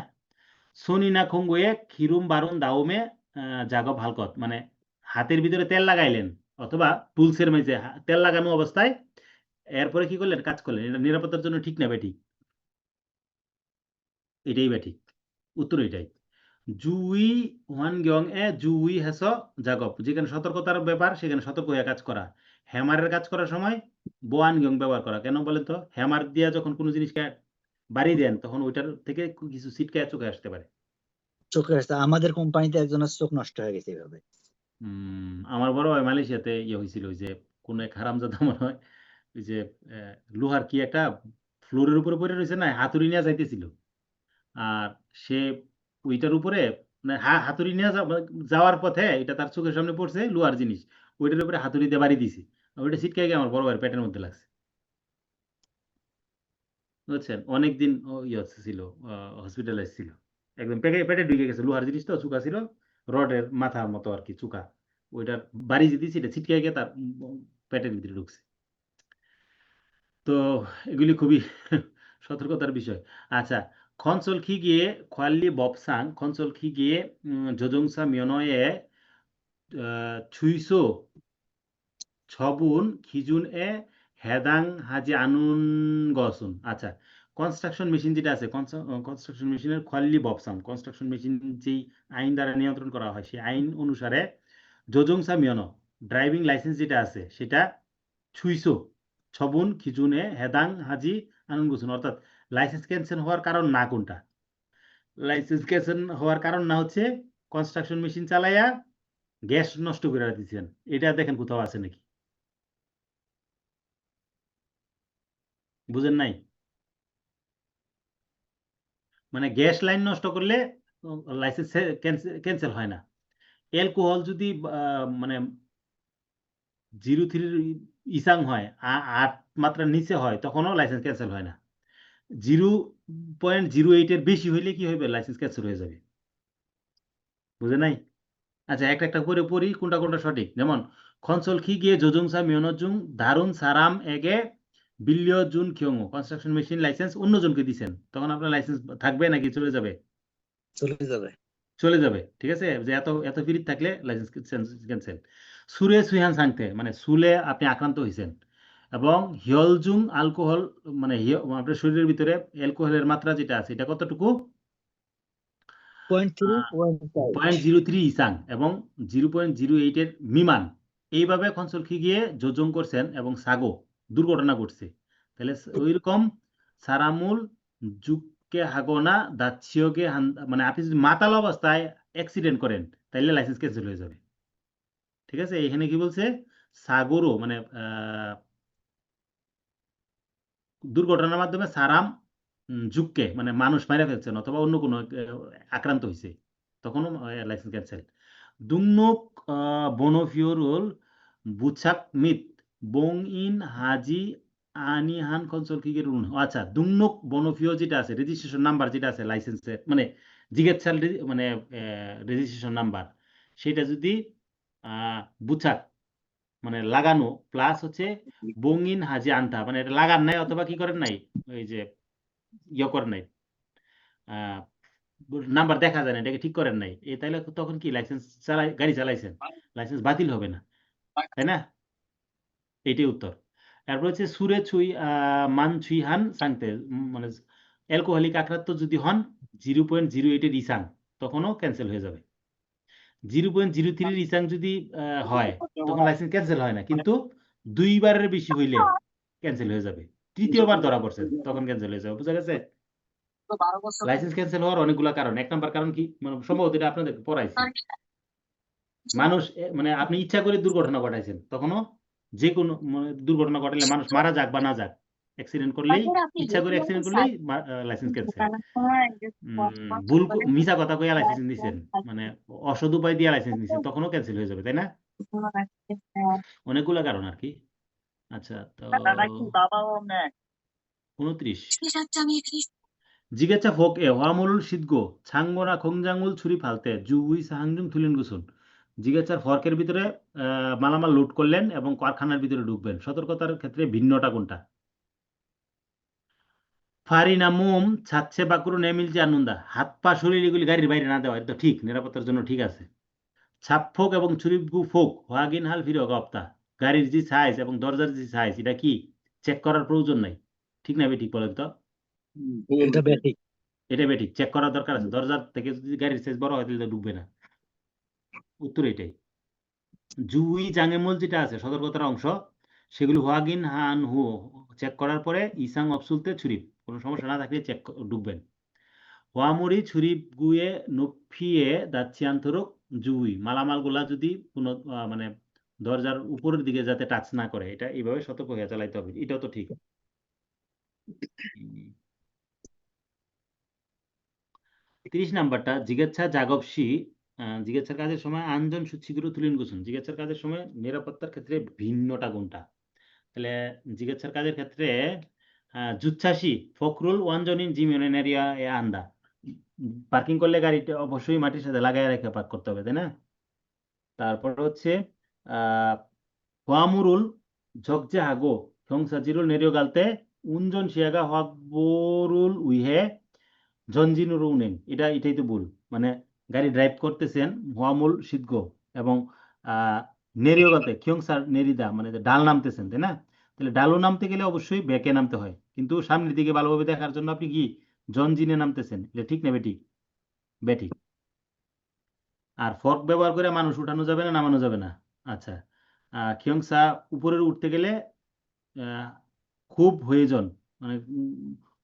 সোনি না খঙ্গুয়ে খিরুম বারুন দাউমে জাগব হালকত, মানে হাতের ভিতরে তেল লাগাইলেন অথবা টুলসের মাঝে তেল লাগানো অবস্থায় এরপরে কি করলেন, কাজ করলেন, এটা নিরাপত্তার জন্য ঠিক না ব্যাঠিক? এটাই ব্যাঠিক, উত্তর এটাই। জুই ওয়ান গং এ জুই হেস জাগব, যেখানে সতর্কতার ব্যাপার সেখানে সতর্ক হয়ে কাজ করা। হ্যামারের কাজ করার সময় বোয়ান গং ব্যবহার করা, কেন বলেন তো? হ্যামার দিয়ে যখন কোনো জিনিসকে বাড়ি দেন তখন ওইটার থেকে কিছু ছিটকে চোখে আসতে পারে। চোখে আসছে, আমাদের কোম্পানিতে একজনের চোখ নষ্ট হয়ে গেছে এইভাবে। আমার বড় ভাই মালয়েশিয়াতে ইয়ে হয়েছিল, ওই যে কোনো এক হারামজাদা মনে হয় ওই যে লোহার কি একটা ফ্লোরের উপরে পড়ে রয়েছে না, হাতুড়ি নিয়ে যাইতেছিল, আর সে ওইটার উপরে মানে হাতুড়ি নিয়ে যাওয়ার পথে এটা তার চোখের সামনে পড়ছে লোহার জিনিস, ওইটার উপরে হাতুড়ি দিয়ে বাড়ি দিছি, ওইটা ছিটকে গিয়ে আমার বড় ভাইয়ের পেটের মধ্যে লাগছে, বুঝছেন? অনেকদিন ইয়ে ছিল, হসপিটালাইজ ছিল, একদম পেটে ঢুকে গেছে, লোহার জিনিস তো চুকা ছিল, রডের মাথার মতো আর কি চুকা, ওইটার বাড়ি যে দিয়েছি এটা ছিটকে গিয়ে তার পেটের ভিতরে ঢুকছে। তো এগুলি খুবই সতর্কতার বিষয়। আচ্ছা, খনসল খিগিয়ে খোয়াল্লি ববসাং খনসল খিগিয়ে 조종사 면허에 주의소 처분 기준에 해당하지 않은 것은, আচ্ছা কনস্ট্রাকশন মেশিন যেটা আছে, কনস্ট্রাকশন মেশিনের খোয়াল্লি ববসাং, কনস্ট্রাকশন মেশিন যেই আইন দ্বারা নিয়ন্ত্রণ করা হয় সেই আইন অনুসারে 조종사 면허 ড্রাইভিং লাইসেন্স যেটা আছে সেটা ছুইছো ছবুন খিজুনে হেদাং হাজি আনন্দ গোসুন, অর্থাৎ লাইসেন্স ক্যান্সেল হওয়ার কারণ না কোনটা, লাইসেন্স ক্যান্সেল হওয়ার কারণ না হচ্ছে কনস্ট্রাকশন মেশিন চালাইয়া গ্যাস নষ্ট করে দিচ্ছেন, এটা দেখেন কোথাও আছে নাকি? বুঝেন নাই? মানে গ্যাস লাইন নষ্ট করলে লাইসেন্স ক্যান্সেল হয় না। অ্যালকোহল যদি মানে 0.3 ইসাং হয়, 8 মাত্রার নিচে হয়, তখনও লাইসেন্স ক্যান্সেল হয় না। 0.08 এর বেশি হইলে কি হবে, লাইসেন্স ক্যান্সেল হয়ে যাবে। বুঝে নাই? আচ্ছা, একটা একটা করে পড়ি কোনটা কোনটা সঠিক। যেমন খনসল খি গিয়ে যোজংসা মিয়নজুং দারুন সারাম এগে বিল্লিয় জুন খিয়ংও, কনস্ট্রাকশন মেশিন লাইসেন্স অন্যজনকে দিচ্ছেন, তখন আপনার লাইসেন্স থাকবে নাকি চলে যাবে? চলে যাবে। চলে যাবে, ঠিক আছে, যে এত এত ফিরিত থাকলে লাইসেন্স ক্যান্সেল। সুরে সুইহান সাংতে মানে সুলে আপনি আক্রান্ত হয়েছেন, এবং হিয়লজুং অ্যালকোহল মানে আপনার শরীরের ভিতরে অ্যালকোহলের মাত্রা যেটা আছে এটা কতটুকু, 0.03 ইসাং এবং 0.08 এর মিমান, এইভাবে খনসল খি গিয়ে যোজং করছেন এবং সাগো দুর্ঘটনা ঘটছে, তাহলে ওইরকম সারামুল কে হাগোনা দাচ্ছিওকে মানে আপনি যদি মাতাল অবস্থায় অ্যাক্সিডেন্ট করেন তাহলে লাইসেন্স ক্যান্সেল হয়ে যাবে। ঠিক আছে, এখানে কি বলছে, সাগরো মানে দুর্ঘটনার মাধ্যমে সারাম যুগকে মানে মানুষ মারা ফেলছেন অথবা অন্য কোনো আক্রান্ত হয়েছে, তখনও লাইসেন্স ক্যান্সেল। দুংনুক বনফিওরুল বুছাক মিত বং ইন হাজি আনিহান কনসল কি আচ্ছা, দুংনুক বনফিও যেটা আছে রেজিস্ট্রেশন নাম্বার যেটা আছে লাইসেন্সের মানে জিগেৎসাল মানে রেজিস্ট্রেশন নাম্বার, সেটা যদি বুছাক মানে লাগানো প্লাস হচ্ছে বঙ্গিন হাজি আনতা মানে এটা লাগান নাই অথবা কি করেন নাই, ওই যে ইয়ে করেন নাই, নাম্বার দেখা যায় না, এটাকে ঠিক করেন নাই, তাইলে তখন কি লাইসেন্স গাড়ি চালাইছেন, লাইসেন্স বাতিল হবে না, তাই না? এটাই উত্তর। তারপর হচ্ছে সুরে ছুই মান ছুই হান সাংতে মানে অ্যালকোহলিক আক্রান্ত যদি হন 0.08 রিসাং তখনও ক্যান্সেল হয়ে যাবে। 0.03 রিসাং যদি হয় তখন লাইসেন্স ক্যান্সেল হয় না, কিন্তু 2বারের বেশি হইলে ক্যান্সেল হয়ে যাবে। তৃতীয়বার ধরা পড়ছে তখন ক্যান্সেল হয়ে যাবে, বুঝা গেছে? লাইসেন্স ক্যান্সেল হওয়ার অনেকগুলো কারণ। 1 নম্বর কারণ কি, মানে সম্ভবত এটা আপনাদের পড়াইছে, মানুষ মানে আপনি ইচ্ছা করে দুর্ঘটনা ঘটাইছেন, তখনও যে কোনো দুর্ঘটনা ঘটালে মানুষ মারা যাক বা না যাক, অ্যাক্সিডেন্ট করলেই ইচ্ছা করে অ্যাক্সিডেন্ট করলেই লাইসেন্স ক্যান্সেল। ভুল মিছা কথা কইয়া লাইসেন্স দিচ্ছেন মানে অসৎ উপায় দিয়ে লাইসেন্স দিচ্ছেন তখনও ক্যান্সেল হয়ে যাবে, তাই না? অনেকগুলো কারণ আর কি। আচ্ছা, তো 29 জিগেছা ফোক এ ওয়ামুলুল সিদগো ছাঙ্গোনা খংজাঙ্গুল ছুরি ফালতে জুউই সাহাংজুং থুলিন গুসুন। জিগেচার ফর্কের ভিতরে মালামাল লোড করলেন এবং কারখানার ভিতরে ঢুকবেন, সতর্কতার ক্ষেত্রে ভিন্নটা কোনটা? ফারিনামুম ছাচ্ছে বাকুরু নেমিলজি আনন্দা, হাত পা শরীর এগুলি গাড়ির বাইরে না দেওয়া, এটা তো ঠিক, নিরাপত্তার জন্য ঠিক আছে। ছাপ ফোক এবং ছুরিগু ফোক হোয়াগিন হাল ফিরে অগপ্তা, গাড়ির যে সাইজ এবং দরজার যে সাইজ এটা কি চেক করার প্রয়োজন নাই, ঠিক না? ঠিক বলেন তো, এটা ব্যাঠিক। এটা বেঠিক, চেক করার দরকার আছে, দরজার থেকে যদি গাড়ির সাইজ বড় হয় তাহলে তো ঢুকবে না, উত্তর এটাই। জুই জাঙ্গেমল যেটা আছে সতর্কতার অংশ, সেগুলো হোয়াগিন হান হু চেক করার পরে ইসাং অপসুলতে ছুরি কোনো সমস্যা না থাকলে চেক ঢুকবেন। হোয়ামুরি ছুরি গুয়ে নফিয়ে দাচ্ছিয়ান্তরক জুই মালামালগুলা যদি কোনো মানে দরজার উপরের দিকে যাতে টাচ না করে, এটা এইভাবে সতর্ক হয়ে চালাইতে হবে, এটাও তো ঠিক। 30 নাম্বারটা জিগেচ্ছা জাগবসি জিজ্ঞাসার কাজের সময় আঞ্জন সুচিগুরু তুলিন গুছুন, জিজ্ঞাসার কাজের সময় নিরাপত্তার ক্ষেত্রে ভিন্নটা কোনটা? তাহলে জিজ্ঞাসার কাজের ক্ষেত্রে জুচ্ছাসি ফখরুল ওয়ানজনিন জিমিউনেন এরিয়া এ আন্দা, পার্কিং করলে গাড়িটা অবশ্যই মাটির সাথে লাগাই রেখে পার্ক করতে হবে, তাই না? তারপর হচ্ছে হোয়ামুরুল ঝকজে হাগো সংসাজিরুল নেরিও গালতে উনজন শিয়াগা হকবরুল উইহে জনজিনুর উনেন, এটাই তো ভুল, মানে গাড়ি ড্রাইভ করতেছেন হোয়ামুল সিদ্ধ এবং নেরিও গালতে খিয়ংসার নেরিদা মানে ডাল নামতেছেন, তাই না? তাহলে ডালও নামতে গেলে অবশ্যই ব্যাকে নামতে হয়, কিন্তু সামনের দিকে ভালোভাবে দেখার জন্য আপনি কি জনজিনে নামতেছেন, এটা ঠিক না বেঠিক? বেঠিক। আর ফর্ক ব্যবহার করে মানুষ উঠানো যাবে না, নামানো যাবে না। আচ্ছা, খিয়ংসা উপরে উঠতে গেলে খুব প্রয়োজন, মানে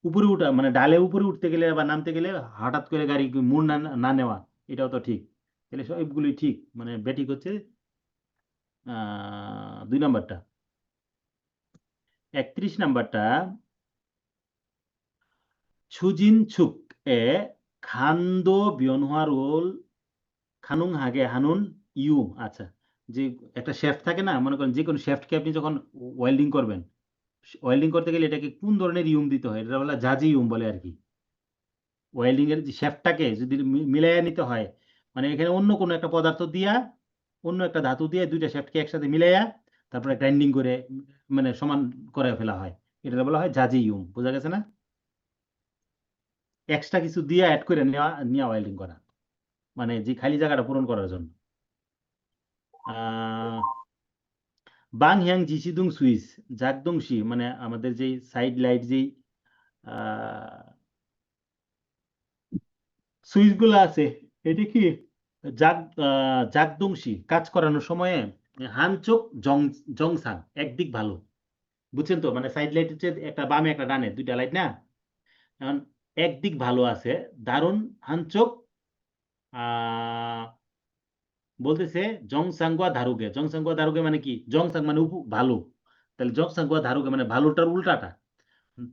উপরে উঠা মানে ডালে উপরে উঠতে গেলে বা নামতে গেলে হঠাৎ করে গাড়ি মোড় না নেওয়া, এটাও তো ঠিক। তাহলে সবগুলি ঠিক, মানে বেঠিক হচ্ছে 2 নাম্বারটা। 31 নাম্বারটা সুজিন ছুক এ খান্দো বিয়নহারুল খানুং হাগে হানুন ইউ। আচ্ছা, যে একটা শেফট থাকে না, মনে করেন যে কোনো শেফটকে আপনি যখন ওয়েল্ডিং করবেন, ওয়েল্ডিং করতে গেলে এটাকে কোন ধরনের ইউম দিতে হয়, এটা বলে জাজি ইউম বলে আর কি। ওয়েল্ডিং এর যে শেফটটাকে যদি মিলাইয়া নিতে হয়, মানে এখানে অন্য কোনো একটা পদার্থ দিয়া অন্য একটা ধাতু দিয়ে দুইটা শেফটকে একসাথে মিলাইয়া তারপরে গ্রাইন্ডিং করে মানে সমান করে ফেলা হয়, এটা বলা হয় জাজি ইউম, বোঝা গেছে না? এক্সট্রা কিছু দিয়ে অ্যাড করে নেওয়া ওয়েল্ডিং করা, মানে যে খালি জায়গাটা পূরণ করার জন্য। বাং হ্যাং জিসিদুং সুইচ জাগদংশি মানে আমাদের যেই সাইড লাইট যেই সুইচগুলো আছে, এটি কি জাগদংশি কাজ করানোর সময়ে হানচোক জংসাং একদিক ভালো, বুঝছেন তো? মানে সাইড লাইট হচ্ছে একটা বামে একটা ডানে, দুইটা লাইট না। এখন একদিক ভালো আছে দারুন হানচোক বলতেছে জংসাংগুয়া ধারুগে। জংসাংগুয়া ধারুগে মানে কি? জংসাং মানে ভালো, তাহলে জংসাংগুয়া ধারুগে মানে ভালোটার উল্টাটা।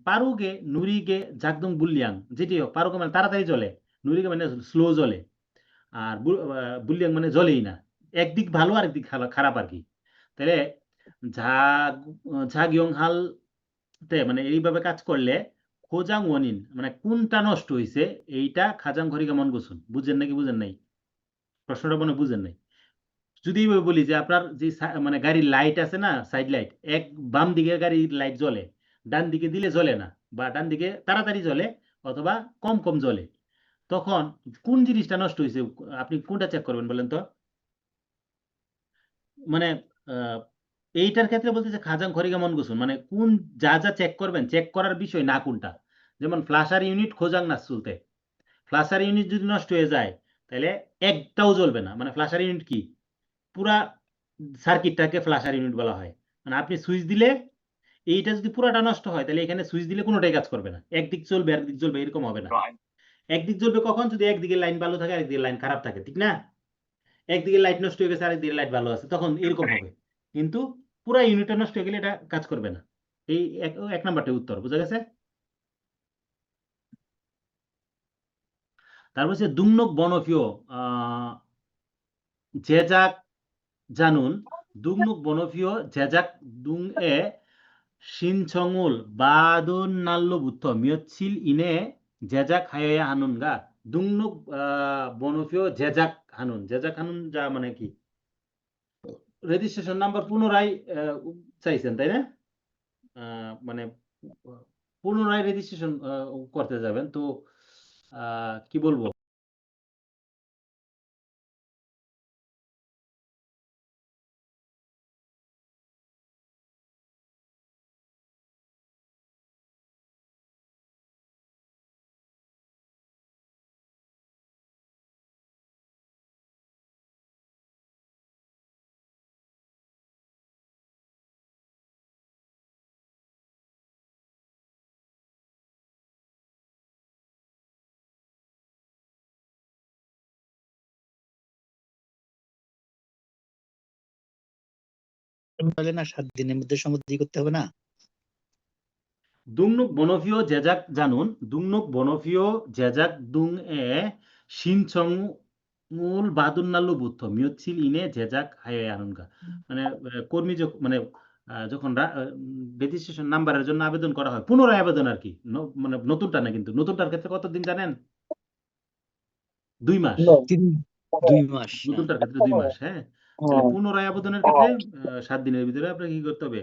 পারুগে নুরিগে জাগদং বুলিয়াং, যেটি হোক, পারুগে মানে তাড়াতাড়ি চলে, নুরিগে মানে স্লো চলে, আর বুলিয়াং মানে জ্বলেই না। একদিক ভালো আর একদিক খারাপ আর কি। তাহলে ঝাগ ঝাগিয়ং হাল তে মানে এইভাবে কাজ করলে খোজাং ওয়ানিন মানে কোনটা নষ্ট হয়েছে এইটা খাজাং ঘরিকা মন গোসুন। বুঝেন নাকি বুঝেন নাই? প্রশ্নটা মনে বুঝেন নাই? যদি এইভাবে বলি যে আপনার যে মানে গাড়ির লাইট আছে না, সাইড লাইট, এক বাম দিকে গাড়ির লাইট জ্বলে, ডান দিকে দিলে জ্বলে না, বা ডান দিকে তাড়াতাড়ি জ্বলে অথবা কম কম জ্বলে, তখন কোন জিনিসটা নষ্ট হয়েছে আপনি কোনটা চেক করবেন বলেন তো? মানে এইটার ক্ষেত্রে বলতেছে খাজাং খরিগা মন গোসুন, মানে কোন যা যা চেক করবেন, চেক করার বিষয় না কোনটা। যেমন ফ্লাশার ইউনিট খোজাং না চলতে, ফ্লাশার ইউনিট যদি নষ্ট হয়ে যায় তাহলে একটাও জ্বলবে না। মানে ফ্লাশার ইউনিট কি? পুরা সার্কিটটাকে ফ্লাশার ইউনিট বলা হয়। মানে আপনি সুইচ দিলে এইটা যদি পুরাটা নষ্ট হয় তাহলে এখানে সুইচ দিলে কোনোটাই কাজ করবে না, একদিক চলবে আরেকদিক জ্বলবে, এরকম হবে না। একদিক জ্বলবে কখন? যদি একদিকে লাইন ভালো থাকে আরেকদিকে লাইন খারাপ থাকে, ঠিক না? একদিকে লাইট নষ্ট হয়ে গেছে আরেকদিকে লাইট ভালো আছে, তখন এরকম হবে। কিন্তু পুরা ইউনিটটা নষ্ট হয়ে গেলে এটা কাজ করবে না। এই এক নাম্বারটা উত্তর, বুঝা গেছে? তারপর হচ্ছে দুংনক বনফিও জেজাক জানুন, দুংনক বনফিও জেজাক দুং এ 신청울 바둔 날로부터 며칠 이내에 제작하여야 하는가? 등록 번호표 제작하는, 제작하는 자 মানে কি? রেজিস্ট্রেশন নাম্বার পুনরায় চাইছেন, তাই না? মানে পুনরায় রেজিস্ট্রেশন করতে যাবেন, তো কি বলবো? বলে না 7 দিনের মধ্যে সমাধি করতে হবে না? 등록 번호표 제작 자nun, 등록 번호표 제작 등의 신청을 받은 날로부터 며칠 이내 제작하여야 하는가? মানে কর্মী মানে যখন রেজিস্ট্রেশন নাম্বারের জন্য আবেদন করা হয়, পুনরায় আবেদন আর কি, মানে নতুনটা না, কিন্তু নতুনটার ক্ষেত্রে কতদিন জানেন? 2 মাস। 2 মাস না? নতুনটার ক্ষেত্রে 2 মাস, হ্যাঁ। তাহলে পুনরায় আবেদনের ক্ষেত্রে 7 দিনের ভিতরে আপনাকে কি করতে হবে?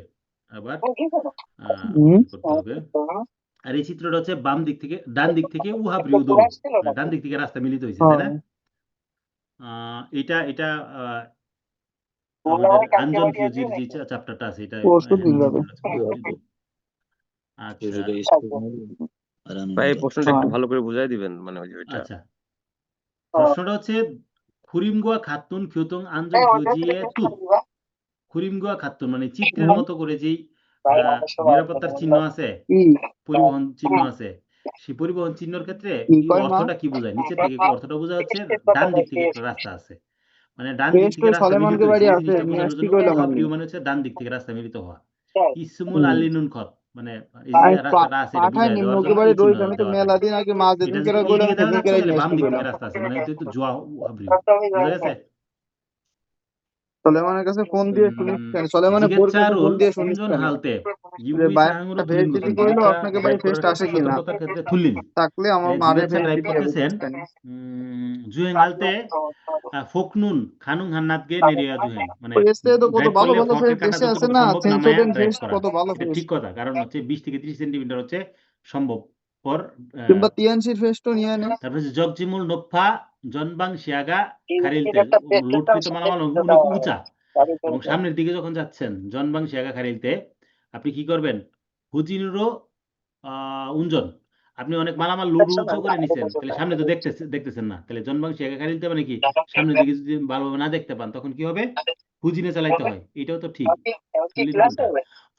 আবার করতে হবে। আর এই চিত্রটা হচ্ছে বাম দিক থেকে ডান দিক থেকে উহা প্রিয়দরু, ডান দিক থেকে রাস্তা মিলিত হয়েছে, তাই না? এটা এটা আমাদের আঞ্জন ফিউজির যে চ্যাপ্টারটা আছে এটা আচ্ছা ভাই এই প্রশ্নটা একটু ভালো করে বুঝাই দিবেন, মানে ওই যে ওইটা। আচ্ছা, প্রশ্নটা হচ্ছে খুরিমগুয়া খাতুন খিউতং আঞ্জন ফিউজিয়ে তুত। খুরিমগুয়া খাতুন মানে চিত্রের মতো করে যেই নিরাপত্তার চিহ্ন আছে, পরিবহন চিহ্ন আছে, সেই পরিবহন চিহ্নের ক্ষেত্রে এই অর্থটা কি বোঝায়? নিচের থেকে অর্থটা বোঝা হচ্ছে ডান দিক থেকে একটা রাস্তা আছে, মানে ডান দিক থেকে রাস্তা মিলিত হয়েছে, এই জিনিসটা বোঝানোর জন্য উহা প্রিয় মানে হচ্ছে ডান দিক থেকে রাস্তা মিলিত হওয়া। ইসমুল আলিনুন খত মানে এই যে রাস্তাটা আছে এটা বুঝায় দেওয়ার জন্য এই চিহ্ন দেওয়া থাকে। এটা যদি এইদিকে দেওয়া যাচ্ছে তাহলে বাম দিক থেকে রাস্তা আছে, মানে এটা একটু জোয়া উহা প্রিয়, বুঝা গেছে? সলেমানের কাছে ফোন দিয়ে শুনিস, সলেমানের বোর কাছে ফোন দিয়ে শুনিস 운전 কেন? 할때 যে UV ভাই 사항으로 একটা 틀린 ভেস্ট 것은 কইলো 지게차 আপনাকে ভাই 드라이브 ভেস্ট করার আসে ক্ষেত্রে কিনা, সতর্কতার ক্ষেত্রে 틀린। থাকলে আমার 네, মারে 지게차 ভেস্ট 드라이브 দিতে হবে করতেছেন বুঝছেন? 주행할 때 폭눈 가능한 낮게 নেড়িয়া 주행, মানে এসে তো কত ড্রাইভ ভালো করলে ভালো ফগের ভেস্ট কাঁটা দেশে আছে যতটুকু না, সম্ভব নামায়া সেন্সোডেন্ট ড্রাইভ ভেস্ট করা, কত ভালো এটা ভেস্ট, ঠিক কথা, কারণ হচ্ছে 20 থেকে 30 সেন্টিমিটার হচ্ছে সম্ভব পর। কিংবা টিএনসির ভেস্টও নিয়ে নে। তারপর হচ্ছে জগজিমুল নোফা জনবাং শিয়াগা খারিলতে, লোডকৃত মালামাল অনেক উঁচা এবং সামনের দিকে যখন যাচ্ছেন জনবাং শিয়াগা খারিলতে, আপনি কি করবেন? হুজিনুরো উঞ্জন, আপনি অনেক মালামাল লোড উঁচু করে নিছেন, তাহলে সামনে তো দেখতেছেন না, তাহলে জনবাং শিয়াগা খারিলতে মানে কি সামনের দিকে যদি ভালোভাবে না দেখতে পান তখন কি হবে? হুজিনে চালাইতে হয়, এটাও তো ঠিক। তুলিন কোনটা?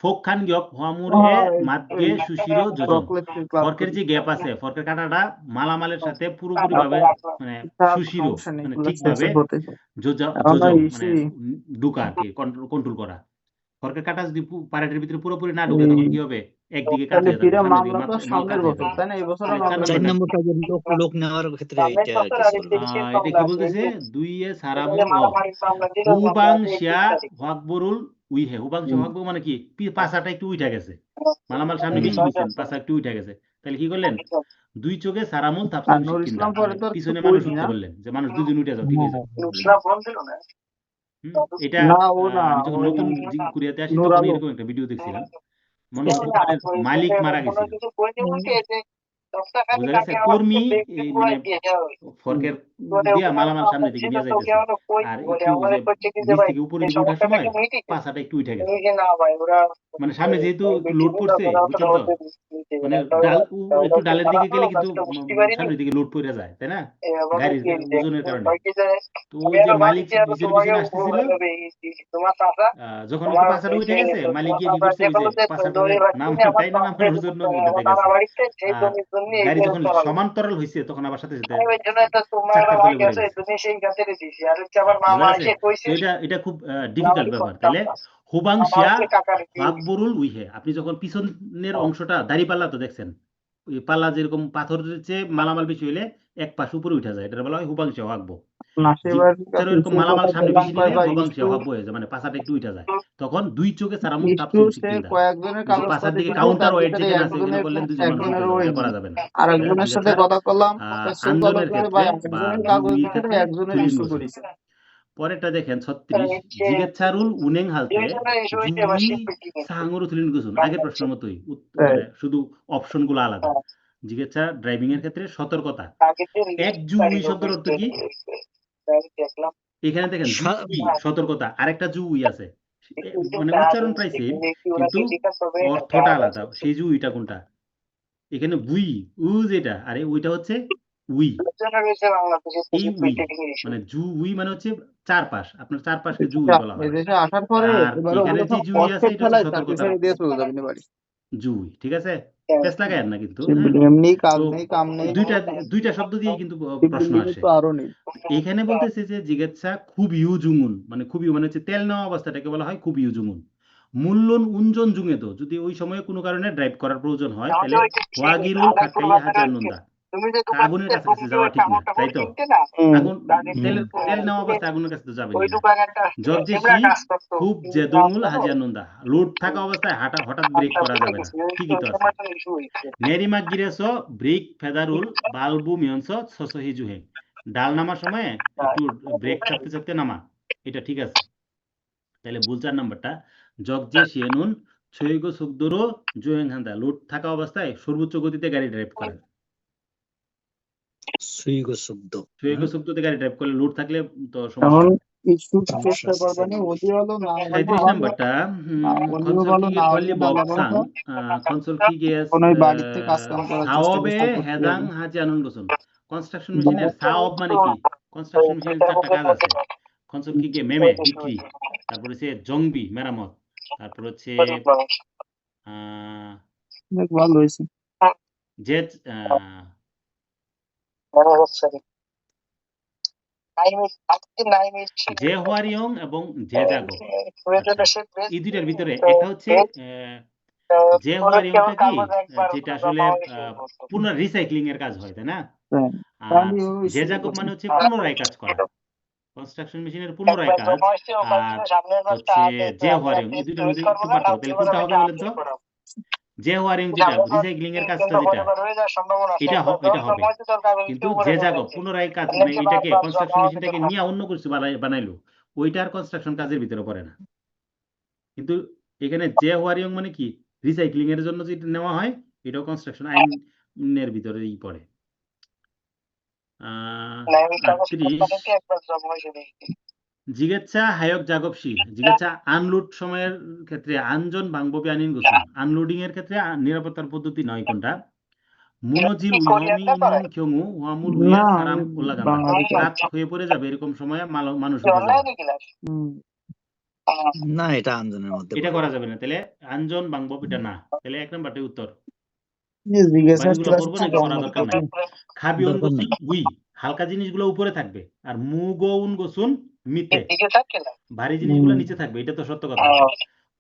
ফোক খান গিয়ক হোয়ামুর এ মাদ্গে সুশিরো যোজন। প্রকৃতির ক্লাস ফর্কের যে গ্যাপ আছে, ফর্কের কাঁটাটা মালামালের সাথে পুরোপুরি ভাবে মানে সুশিরো সমস্যা নেই, মানে এগুলো ঠিকভাবে শেষে হতেছে যোজম এখন মানে ঢুকা আর কি, কন্ট্রোল করা। ফর্কের কাঁটা যদি পারেটের ভিতরে পুরোপুরি না ঢুকে এই তখন কি হবে, একদিকে কাত তাহলে হয়ে যাবে, ফিরে সামনের দিকে মামলা তো মাল সামনের কাত হয়ে বছর যাবে। তাই না, এই বছর তাহলে চার 4 নম্বরটা নম্বর কাজে লোক নেওয়ার ক্ষেত্রে এটা কিছু বলবেন। এটা কি বলতেছে, 2 এ সারামুল হুবাং শিয়া হকবরুল উইহে। হুবাং শিয়া হকবর মানে কি, পাছাটা একটু উঠে গেছে, মালামাল সামনে বেশি দিচ্ছেন, পাছা একটু উঠে গেছে, তাহলে কি করলেন, 2 চোখে সারামুল আর তাপসান নুর সিক্কিন্দা, ইসলাম পরে তো আর কিছু পিছনে কই মানুষ না। উঠতে বললেন, যে মানুষ 2 জন উঠে যাও, ঠিক আছে। এটা না ও না, আমি যখন ওই নতুন কোরিয়াতে আসি নূর তখন আলো। এরকম একটা ভিডিও দেখছিলাম, মনে হচ্ছে দোকানের মালিক মারা গেছিল, বুঝা গেছে, কর্মী মানে ফর্কের দিয়া মালামাল সামনে দিকে নিয়ে যাইতেছে, আর একটু যে নিচ থেকে উপরের দিকে ওঠার সময় পাছাটা একটু উঠে গেছে, মানে সামনে যেহেতু একটু লোড পড়ছে, বুঝছেন তো, মানে একটু ডালের দিকে গেলে কিন্তু সামনের দিকে লোড পড়ে যায়, তাই না, গাড়ির ওজনের কারণে। তো ওই যে মালিক পিছনে পিছনে আসতেছিল, যখন একটু পাছাটা উঠে গেছে, মালিক গিয়ে কি করছে, ওই যে পাছাটা তাই না নামানোর জন্য এটাতে গেছে, আর গাড়ি যখন সমান্তরাল হয়েছে তখন আবার সাথে সাথে চাক্কার তলে পড়ে গেছে, বোঝা গেছে। তো এটা খুব ডিফিকাল্ট ব্যাপার। তাহলে হুবাংশিয়া হাকবরুল উইহে, আপনি যখন পিছনের অংশটা দাড়িপাল্লা তো দেখছেন, ওই পাল্লা যেরকম পাথরের চেয়ে মালামাল বেশি হইলে এক পাশ উপরে উঠে যায়, এটা বলা হয় হুবাংশিয়া হাকবো। নাসিবের কাছে এরকম মালামাল কথা সামনে বললাম, বেশি কয় নিলে ভাই হুবাংশিয়া হাকবো হয়ে যায়, মানে পাছাটা একটু উঠে যায়, তখন 2 চোখে সারামুল ইস্টু তাপসুন সে সিকিন্দা। কয়েকজনের ওই যে কাগজপত্র পাছার দিকে দিছিল, কাউন্টার তার ওয়েট ভিতরে যেখানে আছে ওইখানে একজনের করলেন 2 জন মানুষ উঠে একজনের যাবে, ওই এটা করা নেই। যাবে না। আর একজনের সাথে জিজ্ঞাসার কথা বললাম, সে কথা আঞ্জনের করে ক্ষেত্রে ভাই বা একজনের কাগজ জুইর দিছিল, ক্ষেত্রে একজনের তুলিন ইস্যু গোসল। করেছে। পরেরটা দেখেন 36, জিগেচ্ছারুল উনেং হালতে জুই সাহাঙ্গরু তুলিন গোসল। আগের প্রশ্নের মতোই মানে শুধু অপশন গুলো আলাদা। জিগেচ্ছা ড্রাইভিং এর ক্ষেত্রে সতর্কতা। এক জুই শব্দের অর্থ কি, এখানে দেখেন জুই সতর্কতা, আরেকটা জুই আছে, মানে উচ্চারণ প্রায় সেম কিন্তু অর্থটা আলাদা। সেই জুইটা কোনটা, এখানে বুই উ যেটা, আরে ওইটা হচ্ছে উই, এই উই মানে উই মানে হচ্ছে চারপাশ, আপনার চারপাশকে জুই বলা হয়। এদেশে আসার পরে আর এবার এখানে যে জুই আছে অস্টেট এটা হচ্ছে ফেলায় চাকরি সতর্কতার ছেড়ে দিয়ে চলে যাবেন বাড়ি। জুই, ঠিক আছে, পেস লাগায় না কিন্তু, হ্যাঁ। এমনি কাজ তো নেই, কাম নেই, দুইটা শব্দ দিয়ে কিন্তু প্রশ্ন বিল্ডিং আসে। তো আরো নেই। এখানে বলতেছে যে জিজ্ঞাসা খুব ইউজুমুন, মানে খুবই মানে হচ্ছে তেল নেওয়া অবস্থাটাকে বলা হয় খুব ইউজুমুন। মূল্যন উঞ্জন জুঙে তো, যদি ওই সময়ে কোনো কারণে ড্রাইভ করার প্রয়োজন হয় তাহলে ওয়াগিরুল কাকাই হাজানুন্দা, আগুনের কাছাকাছি যাওয়া ঠিক না, তাই তো, আগুন তেল নেওয়া অবস্থায় আগুনের কাছে তো যাবেনি না। জর্জেসি খুব জেদমুল হাজিয়ানুন্দা, লোড থাকা অবস্থায় হঠাৎ ব্রেক করা যাবে না, ঠিকই তো আছে। নেরিমাক গিরেছ ব্রেক ফেদারুল বালবু মিয়ন্স সসহি জুহে, ডাল নামার সময় একটু ব্রেক চাপতে চাপতে নামা, এটা ঠিক আছে। তাহলে ভুল 4 নাম্বারটা, জগজে শিয়েনুন ছয়গো সুকদুরো জুয়েং হান্দা, লোড থাকা অবস্থায় সর্বোচ্চ গতিতে গাড়ি ড্রাইভ করা। সুইগো শব্দ ছয়গো সুকদুতে গাড়ি ড্রাইভ করলে লোড থাকলে তো এখন সমস্যা। ইস্যু চেষ্টা করবেন, ওদি হলো না হলে 37 ভালো, নাম্বারটা, না হলেও খনসল ভালো, কিগে না খলি হলে ভালো ববসাং, ভালো। খনসল কিগে এখন ওই বাড়িতে কাজ কাম করার চেষ্টা সাওবে করতে হেদাং হবে। হাজি আনন্দ গোসন। কনস্ট্রাকশন মেশিনের সাওব মানে কি, কনস্ট্রাকশন মেশিনের 4টা কাজ আছে, খনসল কিগে মেমে বিক্রি, তারপর হচ্ছে জংবি মেরামত, তারপর হচ্ছে অনেক ভালো হয়েছে। জেজ জে হোয়ারিয়ং এবং জে জাগো। আচ্ছা, এই দুইটার ভিতরে একটা হচ্ছে জে হোয়ারিয়ংটা কি, যেটা আসলে পুনঃ রিসাইক্লিং এর কাজ হয়, তাই না, হ্যাঁ, আর তাহলে ওই জে জাগো মানে হচ্ছে পুনরায় কাজ করা, কনস্ট্রাকশন মেশিনের পুনরায় কাজ, আর হচ্ছে জে হোয়ারিয়ং, এই দুইটার মধ্যে একটু পার্থক্য। তাহলে কোনটা হবে বলেন তো, জে হোয়ারিং যেটা রিসাইক্লিং এর কাজটা যেটা, এটা হবে, কিন্তু যে জায়গা পুনরায় কাজ মানে এটাকে কনস্ট্রাকশন মেশিনটাকে নিয়ে অন্য কিছু বানাইলো, ওইটার কনস্ট্রাকশন কাজের ভিতরে পড়ে না। কিন্তু এখানে যে হোয়ারিং মানে কি, রিসাইক্লিং এর জন্য যেটা নেওয়া হয় এটাও কনস্ট্রাকশন আইনের ভিতরেই পড়ে। 38 জিগেচ্ছা হায়ক জাগবশি, জিগেচ্ছা আনলোড সময়ের ক্ষেত্রে আনজন বাংববি আনিন গোসুন, আনলোডিং এর ক্ষেত্রে নিরাপত্তার পদ্ধতি নয় কোনটা, মুনজিল উইহমি ইনুন কিয়মু ওয়ামুল উইয়া না, সারাম উল্লাগান্দা, বাঙালি রাত হয়ে পড়ে যাবে এরকম সময় মানুষ উঠে যাওয়া। না, এটা আঞ্জনের মধ্যে এটা পড়ে করা না। যাবে না, তাহলে আঞ্জন বাংবব এটা না, তাহলে এক নাম্বারটাই উত্তর। জিজ্ঞাসা বাকিগুলো ক্লাস করবো থেকে নাকি করার দরকার নাই। খাবিয়ন দরকার গোসুন নেই। উই, হালকা জিনিসগুলো উপরে থাকবে, আর মুগৌন গোসুন মিতে, ভারী জিনিসগুলো নিচে থাকবে, এটা তো সত্য কথা।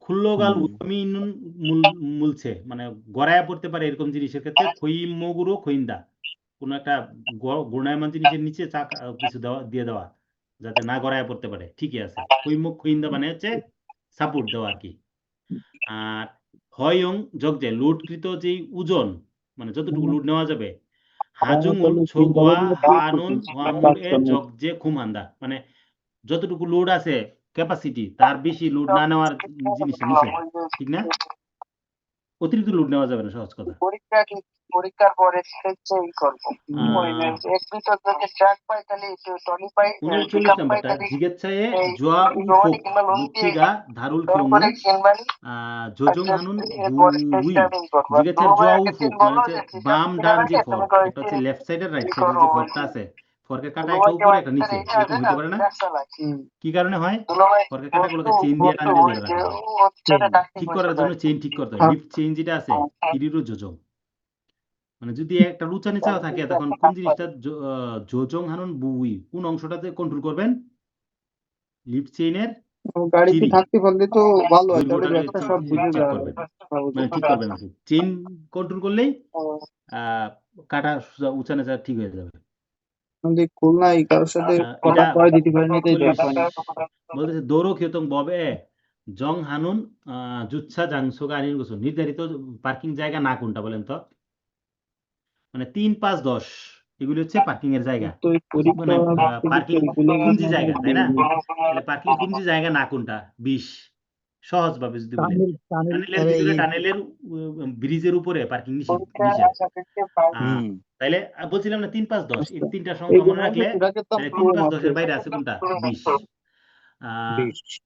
খুল্লোগাল হুম। উমিনুন মুলছে, মানে গড়ায়া পড়তে পারে এরকম জিনিসের ক্ষেত্রে খইম মগুরো খইন্দা, কোনো একটা গুণায়মান জিনিসের নিচে কিছু দিয়ে দেওয়া যাতে না গড়ায়া পড়তে পারে, ঠিকই আছে। খইমুখ খইন্দা মানে হচ্ছে সাপোর্ট দেওয়া আর কি। আর হয়ং জগজে লোডকৃত যেই ওজন, মানে যতটুকু লোড নেওয়া যাবে, হাজুঙুন ছোগোয়া হানুন হোয়ামুর এ জগজে খুমান্দা, মানে যতটুকু লোড আছে ক্যাপাসিটি তার বেশি লোড না নেওয়ার জিনিসটা নিষেধ, ঠিক না? অতিরিক্ত লোড নেওয়া যাবে না, সহজ কথা। পরীক্ষার পরে হচ্ছে ই করবো ওই আহ, এর ভিতর যদি ট্রাক পাই তাহলে ট্রলি পাই 39 পিকআপ পাই নাম্বারটা তাহলে জিগেচ্ছায়ে এই জোয়া উং রোড ফোক কিংবা লোন দিয়ে লুপচিগা ধারুল জোর খেউমু করে কিনবানি যোজং হানুন এরপরে বুই স্টার্টিং করবো। জিগেচ্ছার দুবাই জোয়া একটা উফুক দিন মানে বললো হচ্ছে যে টি-শার্ট বাম কেনার ডান যে আগে ফর্ক, তুমি এটা কয়েকদিন হচ্ছে লেফট সাইডের রাইট ই সাইডের করো যে ওই ফর্কটা যে আছে, ফর্কের কাটা একটা দুবাই উপরে যাওয়ার একটা ভিতরে নিচে, এটা এরকম আছে হইতে না পারে না? ট্রাক চালায় কি কারণে হয়? দুবাই ফর্কের বস্তু কাটাগুলোকে চেইন দিয়ে টান বস্তু দিয়ে ওই ধরে যে রাখা হয়। হচ্ছে ডাকি ঠিক পয়সা করার জন্য চেইন ঠিক করতে হয়, লিফট চেইন যেটা আছে কিরিরু যোজং, মানে যদি একটা উঁচা নিচাও থাকে তখন কোন জিনিসটা যোজং হানুন বুই, কোন অংশটাতে কন্ট্রোল করবেন? লিফট চেইনের গাড়িতে কিরি, থাকতে পারলে তো ভালো হয়, তাহলে দৈর্ঘ্যটাকে ব্যবসা সব বুঝে ঠিক যাওয়া করবেন, যাবে। মানে ঠিক করবেন আর কি। চেইন কন্ট্রোল করলেই কাটা সোজা উঁচা নিচা ঠিক হয়ে যাবে। আমাদের খুলনায় কারোর সাথে কথা এটা কয় দিতে পারিনি, তাই 40 বলতেছে দৌড়ো খেতং ববে জং হানুন জুচ্ছা জাংসোগা আনিন গোসুন, নির্ধারিত পার্কিং জায়গা না কোনটা বলেন তো? মানে 3, 5, 10 এগুলি হচ্ছে পার্কিং এর জায়গা, তো এই পরীক্ষা মানে পার্কিং এগুলো কুঞ্জি জায়গা, তাই না? তাহলে পার্কিং কুঞ্জি জায়গা না কোনটা? 20 সহজ ভাবে যদি বলি, টানেলের ভিতরে টানেলের ব্রিজের উপরে পার্কিং নিষেধ। হুম। তাইলে বলছিলাম না 3, 5, 10 এই তিনটা সংখ্যা মনে রাখলে, তাহলে 3, 5, 10 এর বাইরে আছে কোনটা? 20।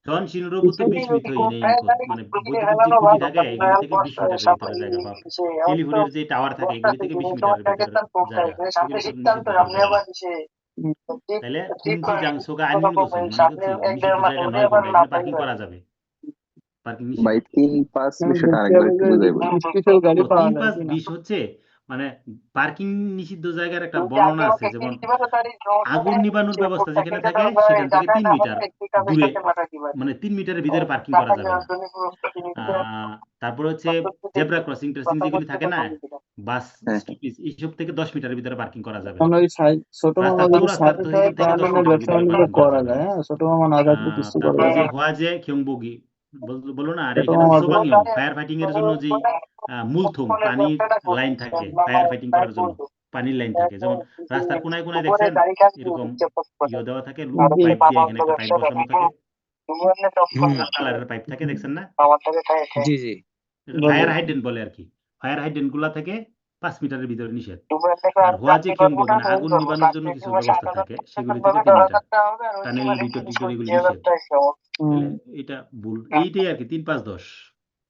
জন শিনুরভূত 20 মিটার মানে বৈদ্যুতিক যে খুঁটি থাকে এগুলি থেকে 20 মিটারের ভিতরে জায়গা, বা টেলিফোনের যে টাওয়ার থাকে এগুলি থেকে 20 মিটারের ভিতরে জায়গা, এগুলি তো নিষিদ্ধ জায়গা। তাহলে কুঞ্জি জাংসোগা আনিন গোসুন মানে হচ্ছে নিষিদ্ধ জায়গা 9 কোনটা, এখানে পার্কিং করা যাবে, পার্কিং নিষিদ্ধ। ভাই 3-5 বিষয়টা আরেকবার একটু বুঝাই বলি। স্পেশাল গাড়ি ও পাওয়া 3, যায় 5, কিনা? 20 হচ্ছে মানে পার্কিং নিষিদ্ধ জায়গার একটা বর্ণনা আছে, যেমন আগুন নিবানোর ব্যবস্থা যেখানে থাকে সেখান থেকে 3 মিটার দূরে, মানে 3 মিটারের ভিতরে পার্কিং করা যাবে না। তারপরে হচ্ছে জেব্রা ক্রসিং ট্রেসিং যেগুলি থাকে না, বাস হ্যাঁ স্টপেজ, এইসব থেকে 10 মিটারের ভিতরে পার্কিং করা যাবে না। এখন ওই ছোট মামা রাস্তার যদি চৌরাস্তার সাথে থাকে তহবিল থেকে 10 তাহলে মিটারের ব্যবসা ভিতরে বাণিজ্য পার্কিং করা করা যাবে না। যায়। হ্যাঁ, ছোট মামা না থাকলে কিছু করা তারপরে যে যাবে না। হোয়াজে খিয়ংবগি বলো না, আর ছোট এখানে মামা সোবাংয়ং ফায়ার ফাইটিং এর জন্য যে মূলথুম পানির লাইন থাকে, ফায়ার ফাইটিং করার জন্য পানির লাইন থাকে, যেমন রাস্তার কোনায় কোনায় দেখছেন এরকম ইয়ে দেওয়া থাকে, পাইপ দিয়ে, এখানে একটা পাইপ বসানো থাকে, কালারের পাইপ থাকে, দেখছেন না? জি জি। ফায়ার হাইড্রেন্ট বলে আর কি, ফায়ার হাইড্রেন্ট গুলা থেকে 5 মিটারের ভিতরে নিষেধ। আর হোয়াজে কিয়ংবো মানে আগুন নিবানোর জন্য কিছু ব্যবস্থা থাকে, সেগুলি থেকে 3 মিটার, টানেল ভিতর টিতর এগুলি নিষেধ। তাহলে এটা ভুল, এইটাই আর কি 3, 5, 10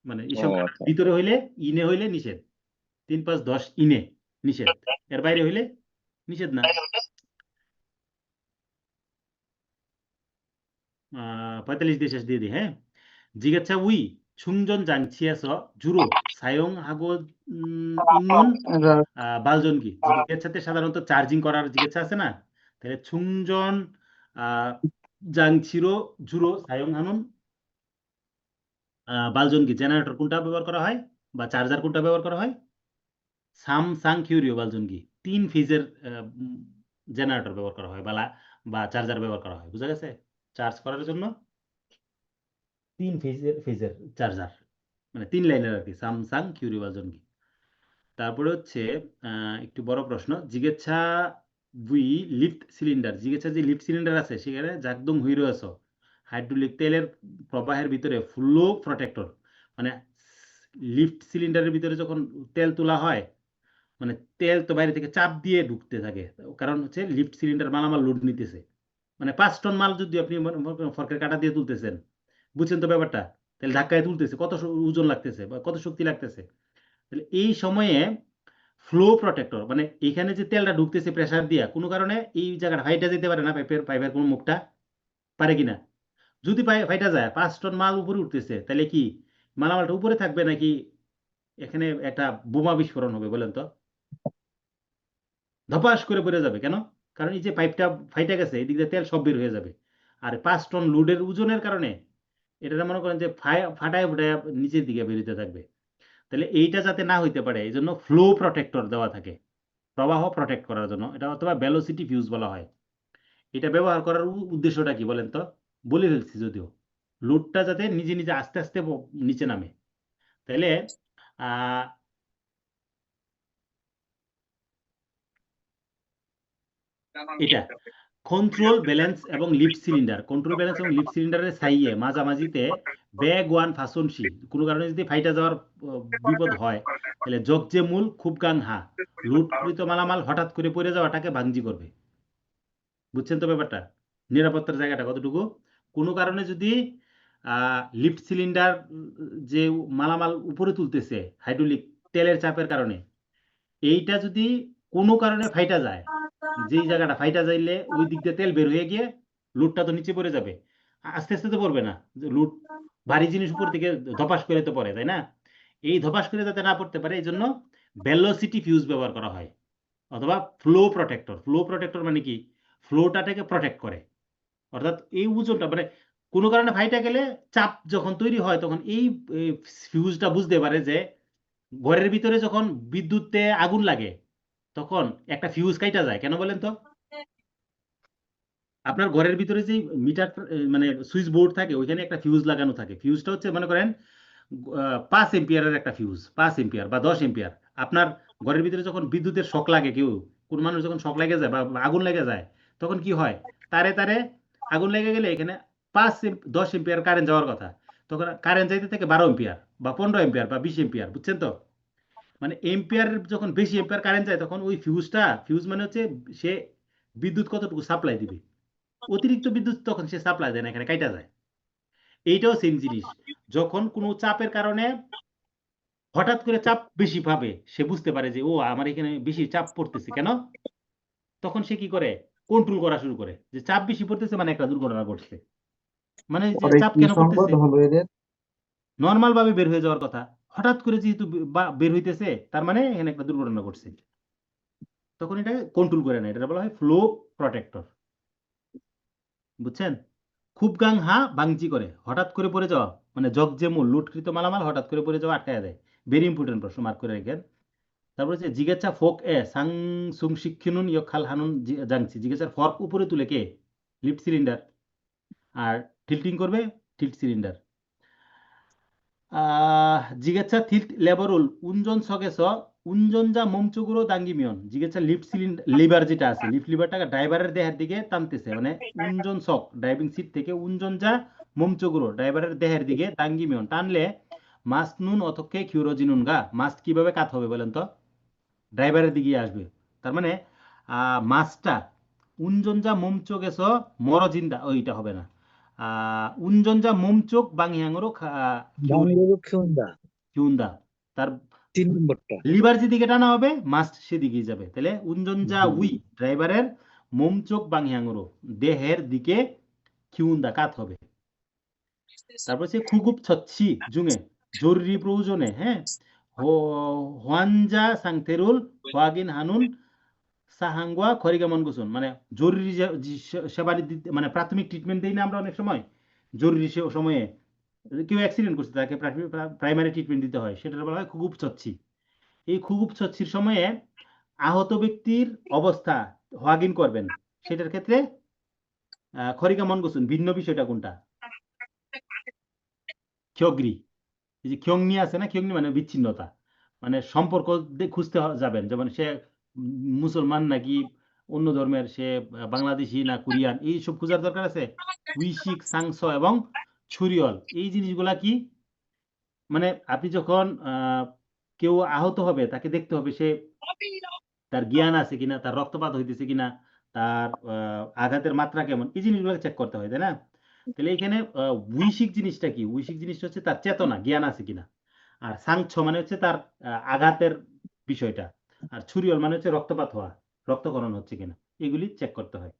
মানে এসব ও আচ্ছা। ভিতরে হইলে ইনে হইলে নিষেধ, 3, 5, 10 ইনে নিষেধ, এর বাইরে হইলে নিষেধ না। 45 দিয়ে শেষ দিয়ে দিই, হ্যাঁ। জিজ্ঞাসা উই 충전 장치에서 주로 사용하고 있는 발전기, জিজ্ঞাসাতে সাধারণত চার্জিং করার জিজ্ঞাসা আছে না, তাহলে 충전 장치로 주로 사용하는 발전기, জেনারেটর কোনটা ব্যবহার করা হয় বা চার্জার কোনটা ব্যবহার করা হয়? সামসাং কিউরিও 발전기 3 ফেজের জেনারেটর ব্যবহার করা হয় বা চার্জার ব্যবহার করা হয়, বুঝা গেছে? চার্জ করার জন্য 3 ফেজের চার্জার, মানে 3 লাইনের আর কি, সামসাং কিউরিও 발전기। তারপরে হচ্ছে একটু বড় প্রশ্ন, জিজ্ঞাসা বুই লিফট সিলিন্ডার, জিজ্ঞাসা যে লিফট সিলিন্ডার আছে সেখানে জাকদম হয়ে রয়েছে হাইড্রোলিক তেলের প্রবাহের ভিতরে ফ্লো প্রোটেক্টর, মানে লিফট সিলিন্ডারের ভিতরে যখন তেল তোলা হয়, মানে তেল তো বাইরে থেকে চাপ দিয়ে ঢুকতে থাকে, কারণ হচ্ছে লিফট সিলিন্ডার মালামাল লোড নিতেছে, মানে 5 টন মাল যদি আপনি ফর্কের কাটা দিয়ে তুলতেছেন, বুঝছেন তো ব্যাপারটা, তাহলে ধাক্কায় তুলতেছে, কত ওজন লাগতেছে বা কত শক্তি লাগতেছে। তাহলে এই সময়ে ফ্লো প্রোটেক্টর, মানে এখানে যে তেলটা ঢুকতেছে প্রেসার দিয়া, কোনো কারণে এই জায়গাটা ফাইটা যেতে পারে না, পাইপের কোনো মুখটা, পারে কিনা? যদি ফাইটা যায় 5 টন মাল উপরে উঠতেছে, তাহলে কি মালামালটা উপরে থাকবে নাকি এখানে একটা বোমা বিস্ফোরণ হবে বলেন তো? ধপাস করে পড়ে যাবে কেন? কারণ এই যে পাইপটা ফাইটা গেছে, এদিক দিয়ে তেল সব বের হয়ে যাবে। আর 5 টন লোডের ওজনের কারণে এটা মনে করেন যে ফাটায় ফুটায় নিচের দিকে বেরোতে থাকবে। তাহলে এইটা যাতে না হইতে পারে এই জন্য ফ্লো প্রটেক্টর দেওয়া থাকে, প্রবাহ প্রটেক্ট করার জন্য। এটা অথবা ভেলোসিটি ফিউজ বলা হয়। এটা ব্যবহার করার উদ্দেশ্যটা কি বলেন তো? বলে ফেলছি যদিও। লোডটা যাতে নিজে নিজে আস্তে আস্তে নিচে নামে। তাহলে এটা কন্ট্রোল ব্যালেন্স এবং লিফট সিলিন্ডার, কন্ট্রোল ব্যালেন্স এবং লিফট সিলিন্ডারের সাইয়ে মাঝামাঝিতে ব্যাগ ওয়ান ফাসনসি, কোনো কারণে যদি ফাইটা যাওয়ার বিপদ হয় তাহলে জগ যে মূল খুব গাং হা, লুটকৃত মালামাল হঠাৎ করে পড়ে যাওয়াটাকে ভাঙজি করবে। বুঝছেন তো ব্যাপারটা? নিরাপত্তার জায়গাটা কতটুকু? কোনো কারণে যদি লিফট সিলিন্ডার যে মালামাল উপরে তুলতেছে হাইড্রোলিক তেলের চাপের কারণে, এইটা যদি কোনো কারণে ফাইটা যায়, যেই জায়গাটা ফাইটা যাইলে ওই দিক দিয়ে তেল বের হয়ে গিয়ে লুটটা তো নিচে পড়ে যাবে। আস্তে আস্তে তো পড়বে না, লুট ভারী জিনিস উপর থেকে ধপাস করে তো পড়ে, তাই না? এই ধপাস করে যাতে না পড়তে পারে এই জন্য ভেলোসিটি ফিউজ ব্যবহার করা হয়, অথবা ফ্লো প্রটেক্টর। ফ্লো প্রটেক্টর মানে কি? ফ্লোটাকে প্রটেক্ট করে, অর্থাৎ এই ওজনটা মানে কোনো কারণে ফাইটা গেলে চাপ যখন তৈরি হয় তখন এই ফিউজটা বুঝতে পারে যে ঘরের ভিতরে যখন বিদ্যুতে আগুন লাগে তখন একটা ফিউজ কাইটা যায়। কেন বলেন তো? আপনার ঘরের ভিতরে যে মিটার মানে সুইচ বোর্ড থাকে ওইখানে একটা ফিউজ লাগানো থাকে। ফিউজটা হচ্ছে মনে করেন 5 এম্পিয়ারের একটা ফিউজ, 5 এম্পিয়ার বা 10 এম্পিয়ার। আপনার ঘরের ভিতরে যখন বিদ্যুতের শক লাগে, কোন মানুষ যখন শক লেগে যায় বা আগুন লেগে যায় তখন কি হয়? তারে তারে আগুন লেগে গেলে এখানে 10 এম্পিয়ার কারেন্ট যাওয়ার কথা, তখন কারেন্ট যাইতে থাকে 12 এম্পিয়ার বা 15 এম্পিয়ার বা 20 এম্পিয়ার। বুঝছেন তো? মানে এম্পিয়ারের যখন বেশি এম্পিয়ার কারেন্ট যায় তখন ওই ফিউজ মানে হচ্ছে সে বিদ্যুৎ কতটুকু সাপ্লাই দিবে, অতিরিক্ত বিদ্যুৎ তখন সে সাপ্লাই দেয় না, এখানে কাইটা যায়। এইটাও সেম জিনিস, যখন কোনো চাপের কারণে হঠাৎ করে চাপ বেশি পাবে, সে বুঝতে পারে যে ও আমার এখানে বেশি চাপ পড়তেছে কেন, তখন সে কি করে? কন্ট্রোল করা শুরু করে যে চাপ বেশি পড়তেছে মানে একটা দুর্ঘটনা ঘটছে, মানে যে পরে চাপ কি কেন সংবাদ পড়তেছে, হলো এদের? নর্মাল ভাবে বের হয়ে যাওয়ার কথা, হঠাৎ করে যেহেতু বের হইতেছে তার মানে এখানে একটা দুর্ঘটনা ঘটছে। তখন এটা কন্ট্রোল করে না, এটা বলা হয় ফ্লো প্রটেক্টর। বুঝছেন? খুব গাং হা বাংজি করে, হঠাৎ করে পড়ে যাওয়া মানে জগ যে মূল লুটকৃত মালামাল হঠাৎ করে পড়ে যাওয়া আটকায় দেয়। ভেরি ইম্পর্টেন্ট প্রশ্ন, মার্ক করে রাখেন। তারপর হচ্ছে জিগেচা ফোক এ সাং সুং শিক্ষিনুন ইয়খাল হানুন জাংছি, জিগেচার ফর্ক উপরে তুলে কে? Lift cylinder. আর টিল্টিং করবে টিল্ট সিলিন্ডার। জিগেছা থিল্ট লেবারুল উনজন সগেছ উনজনজা মমচুগুরো দাঙ্গিমিয়ন, জিগেছা লিফট সিলিন্ডার লিভার যেটা আছে, লিফট লিভারটাকে ড্রাইভারের দেহের দিকে টানতেছে, মানে উনজন সক ড্রাইভিং সিট থেকে উনজনজা মমচুগুরো ড্রাইভারের দেহের দিকে দাঙ্গিমিয়ন টানলে মাস্ট নুন অথকে কিউরোজিনুন গা, মাস্ট কিভাবে কাত হবে বলেন তো? ড্রাইভারের দিকে আসবে। তার মানে মাছটা উনজনজা মমচোক এস মরজিন্দা, ওইটা হবে না। উনজনজা মমচোক বাংহিয়াঙ্গরো বাংলাদেশ খিউন্দা কিউন্দা, তার 3 নম্বরটা। লিভার যেদিকে টানা হবে মাস্ট সেদিকেই যাবে। তাহলে উনজনজা উই ড্রাইভারের মমচোক বাংহিয়াঙ্গরো দেহের দিকে কিউন্দা কাত হবে। তারপর হচ্ছে খুগুপ ছচ্ছি জুঙে জরুরি প্রয়োজনে, হ্যাঁ, হোয়ানজা সাংথেরুল হোয়াগিন হানুন সাহাঙ্গুয়া খরিগামন গোসন, মানে জরুরি সেবা দিতে, মানে প্রাথমিক ট্রিটমেন্ট দিই না আমরা অনেক সময়, জরুরি সময়ে কেউ অ্যাক্সিডেন্ট করছে তাকে প্রাইমারি ট্রিটমেন্ট দিতে হয়, সেটা বলা হয় খুগুপ ছচ্ছি। এই খুগুপ ছচ্ছির সময়ে আহত ব্যক্তির অবস্থা হোয়াগিন করবেন, সেটার ক্ষেত্রে খরিগামন গোসন। ভিন্ন বিষয়টা কোনটা? ক্ষগ্রি, এই যে ক্ষংনি আছে না, ক্ষংনি মানে বিচ্ছিন্নতা, মানে সম্পর্ক খুঁজতে যাবেন, যেমন সে মুসলমান নাকি অন্য ধর্মের, সে বাংলাদেশি না কোরিয়ান, এইসব খোঁজার দরকার আছে। উইশিক সাংস এবং ছুরিয়ল, এই জিনিসগুলা কি? মানে আপনি যখন কেউ আহত হবে তাকে দেখতে হবে সে তার জ্ঞান আছে কিনা, তার রক্তপাত হইতেছে কিনা, তার আঘাতের মাত্রা কেমন, এই জিনিসগুলো চেক করতে হয়, তাই না? তাহলে এখানে উইশিক জিনিসটা কি? উইশিক জিনিসটা হচ্ছে তার চেতনা, জ্ঞান আছে কিনা। আর সাংচ্ছ মানে হচ্ছে তার আঘাতের বিষয়টা। আর ছুরিয়ল মানে হচ্ছে রক্তপাত হওয়া, রক্তক্ষরণ হচ্ছে কিনা, এগুলি চেক করতে হয়।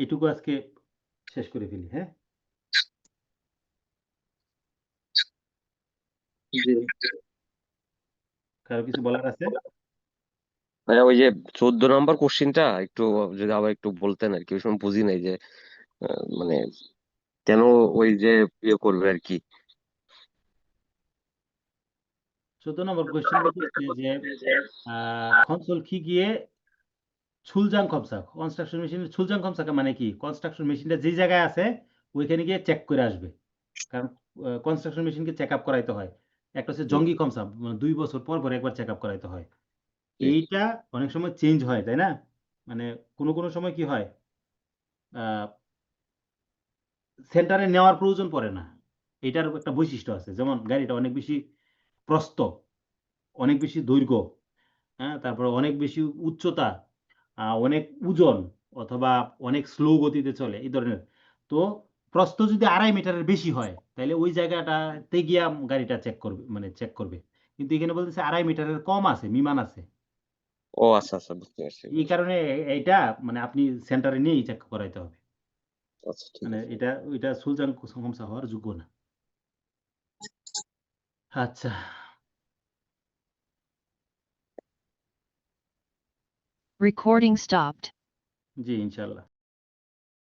এটুকু আজকে শেষ করে ফেলি, হ্যাঁ? জি কারো কিছু বলার আছে? ভাইয়া ওই যে 14 নম্বর কোশ্চিনটা একটু যদি আবার একটু বলতেন আর কি, ওই সময় বুঝি নাই যে মানে কেন ওই যে ইয়ে করবে আর কি। 14 নম্বর কোয়েশ্চেন বলতেছে যে 건설기기에 출장 검사, কনস্ট্রাকশন মেশিনের 출장 검사가 মানে কি? কনস্ট্রাকশন মেশিনটা যে জায়গায় আছে ওইখানে গিয়ে চেক করে আসবে। কারণ কনস্ট্রাকশন মেশিনকে চেক আপ করাইতে হয়। একটা হচ্ছে জি, জঙ্গি কমসা, 2 বছর পর পর একবার চেক আপ করাইতে হয়। জি। এইটা অনেক সময় চেঞ্জ হয়, তাই না? মানে কোনো সময় কি হয়, সেন্টারে নেওয়ার প্রয়োজন পড়ে না। এটার একটা বৈশিষ্ট্য আছে, যেমন গাড়িটা অনেক বেশি প্রস্থ, অনেক বেশি দৈর্ঘ্য, হ্যাঁ, তারপরে অনেক বেশি উচ্চতা, অনেক ওজন, অথবা অনেক স্লো গতিতে চলে এই ধরনের। তো প্রস্থ যদি 2.5 মিটারের বেশি হয় তাহলে ওই জায়গাটাতে গিয়া গাড়িটা চেক করবে, মানে চেক করবে। কিন্তু এখানে বলতেছে 2.5 মিটারের কম আছে, বিমান আছে। ও আচ্ছা আচ্ছা, বুঝতে পারছি এই বুঝতে কারণে এইটা মানে আপনি সেন্টারে নিয়েই চেক করাইতে হবে। পারছি। আচ্ছা ঠিক মানে আছে। এটা সুলজান সমস্যা হওয়ার যোগ্য না। আচ্ছা, Recording stopped. জি ইনশাল্লাহ।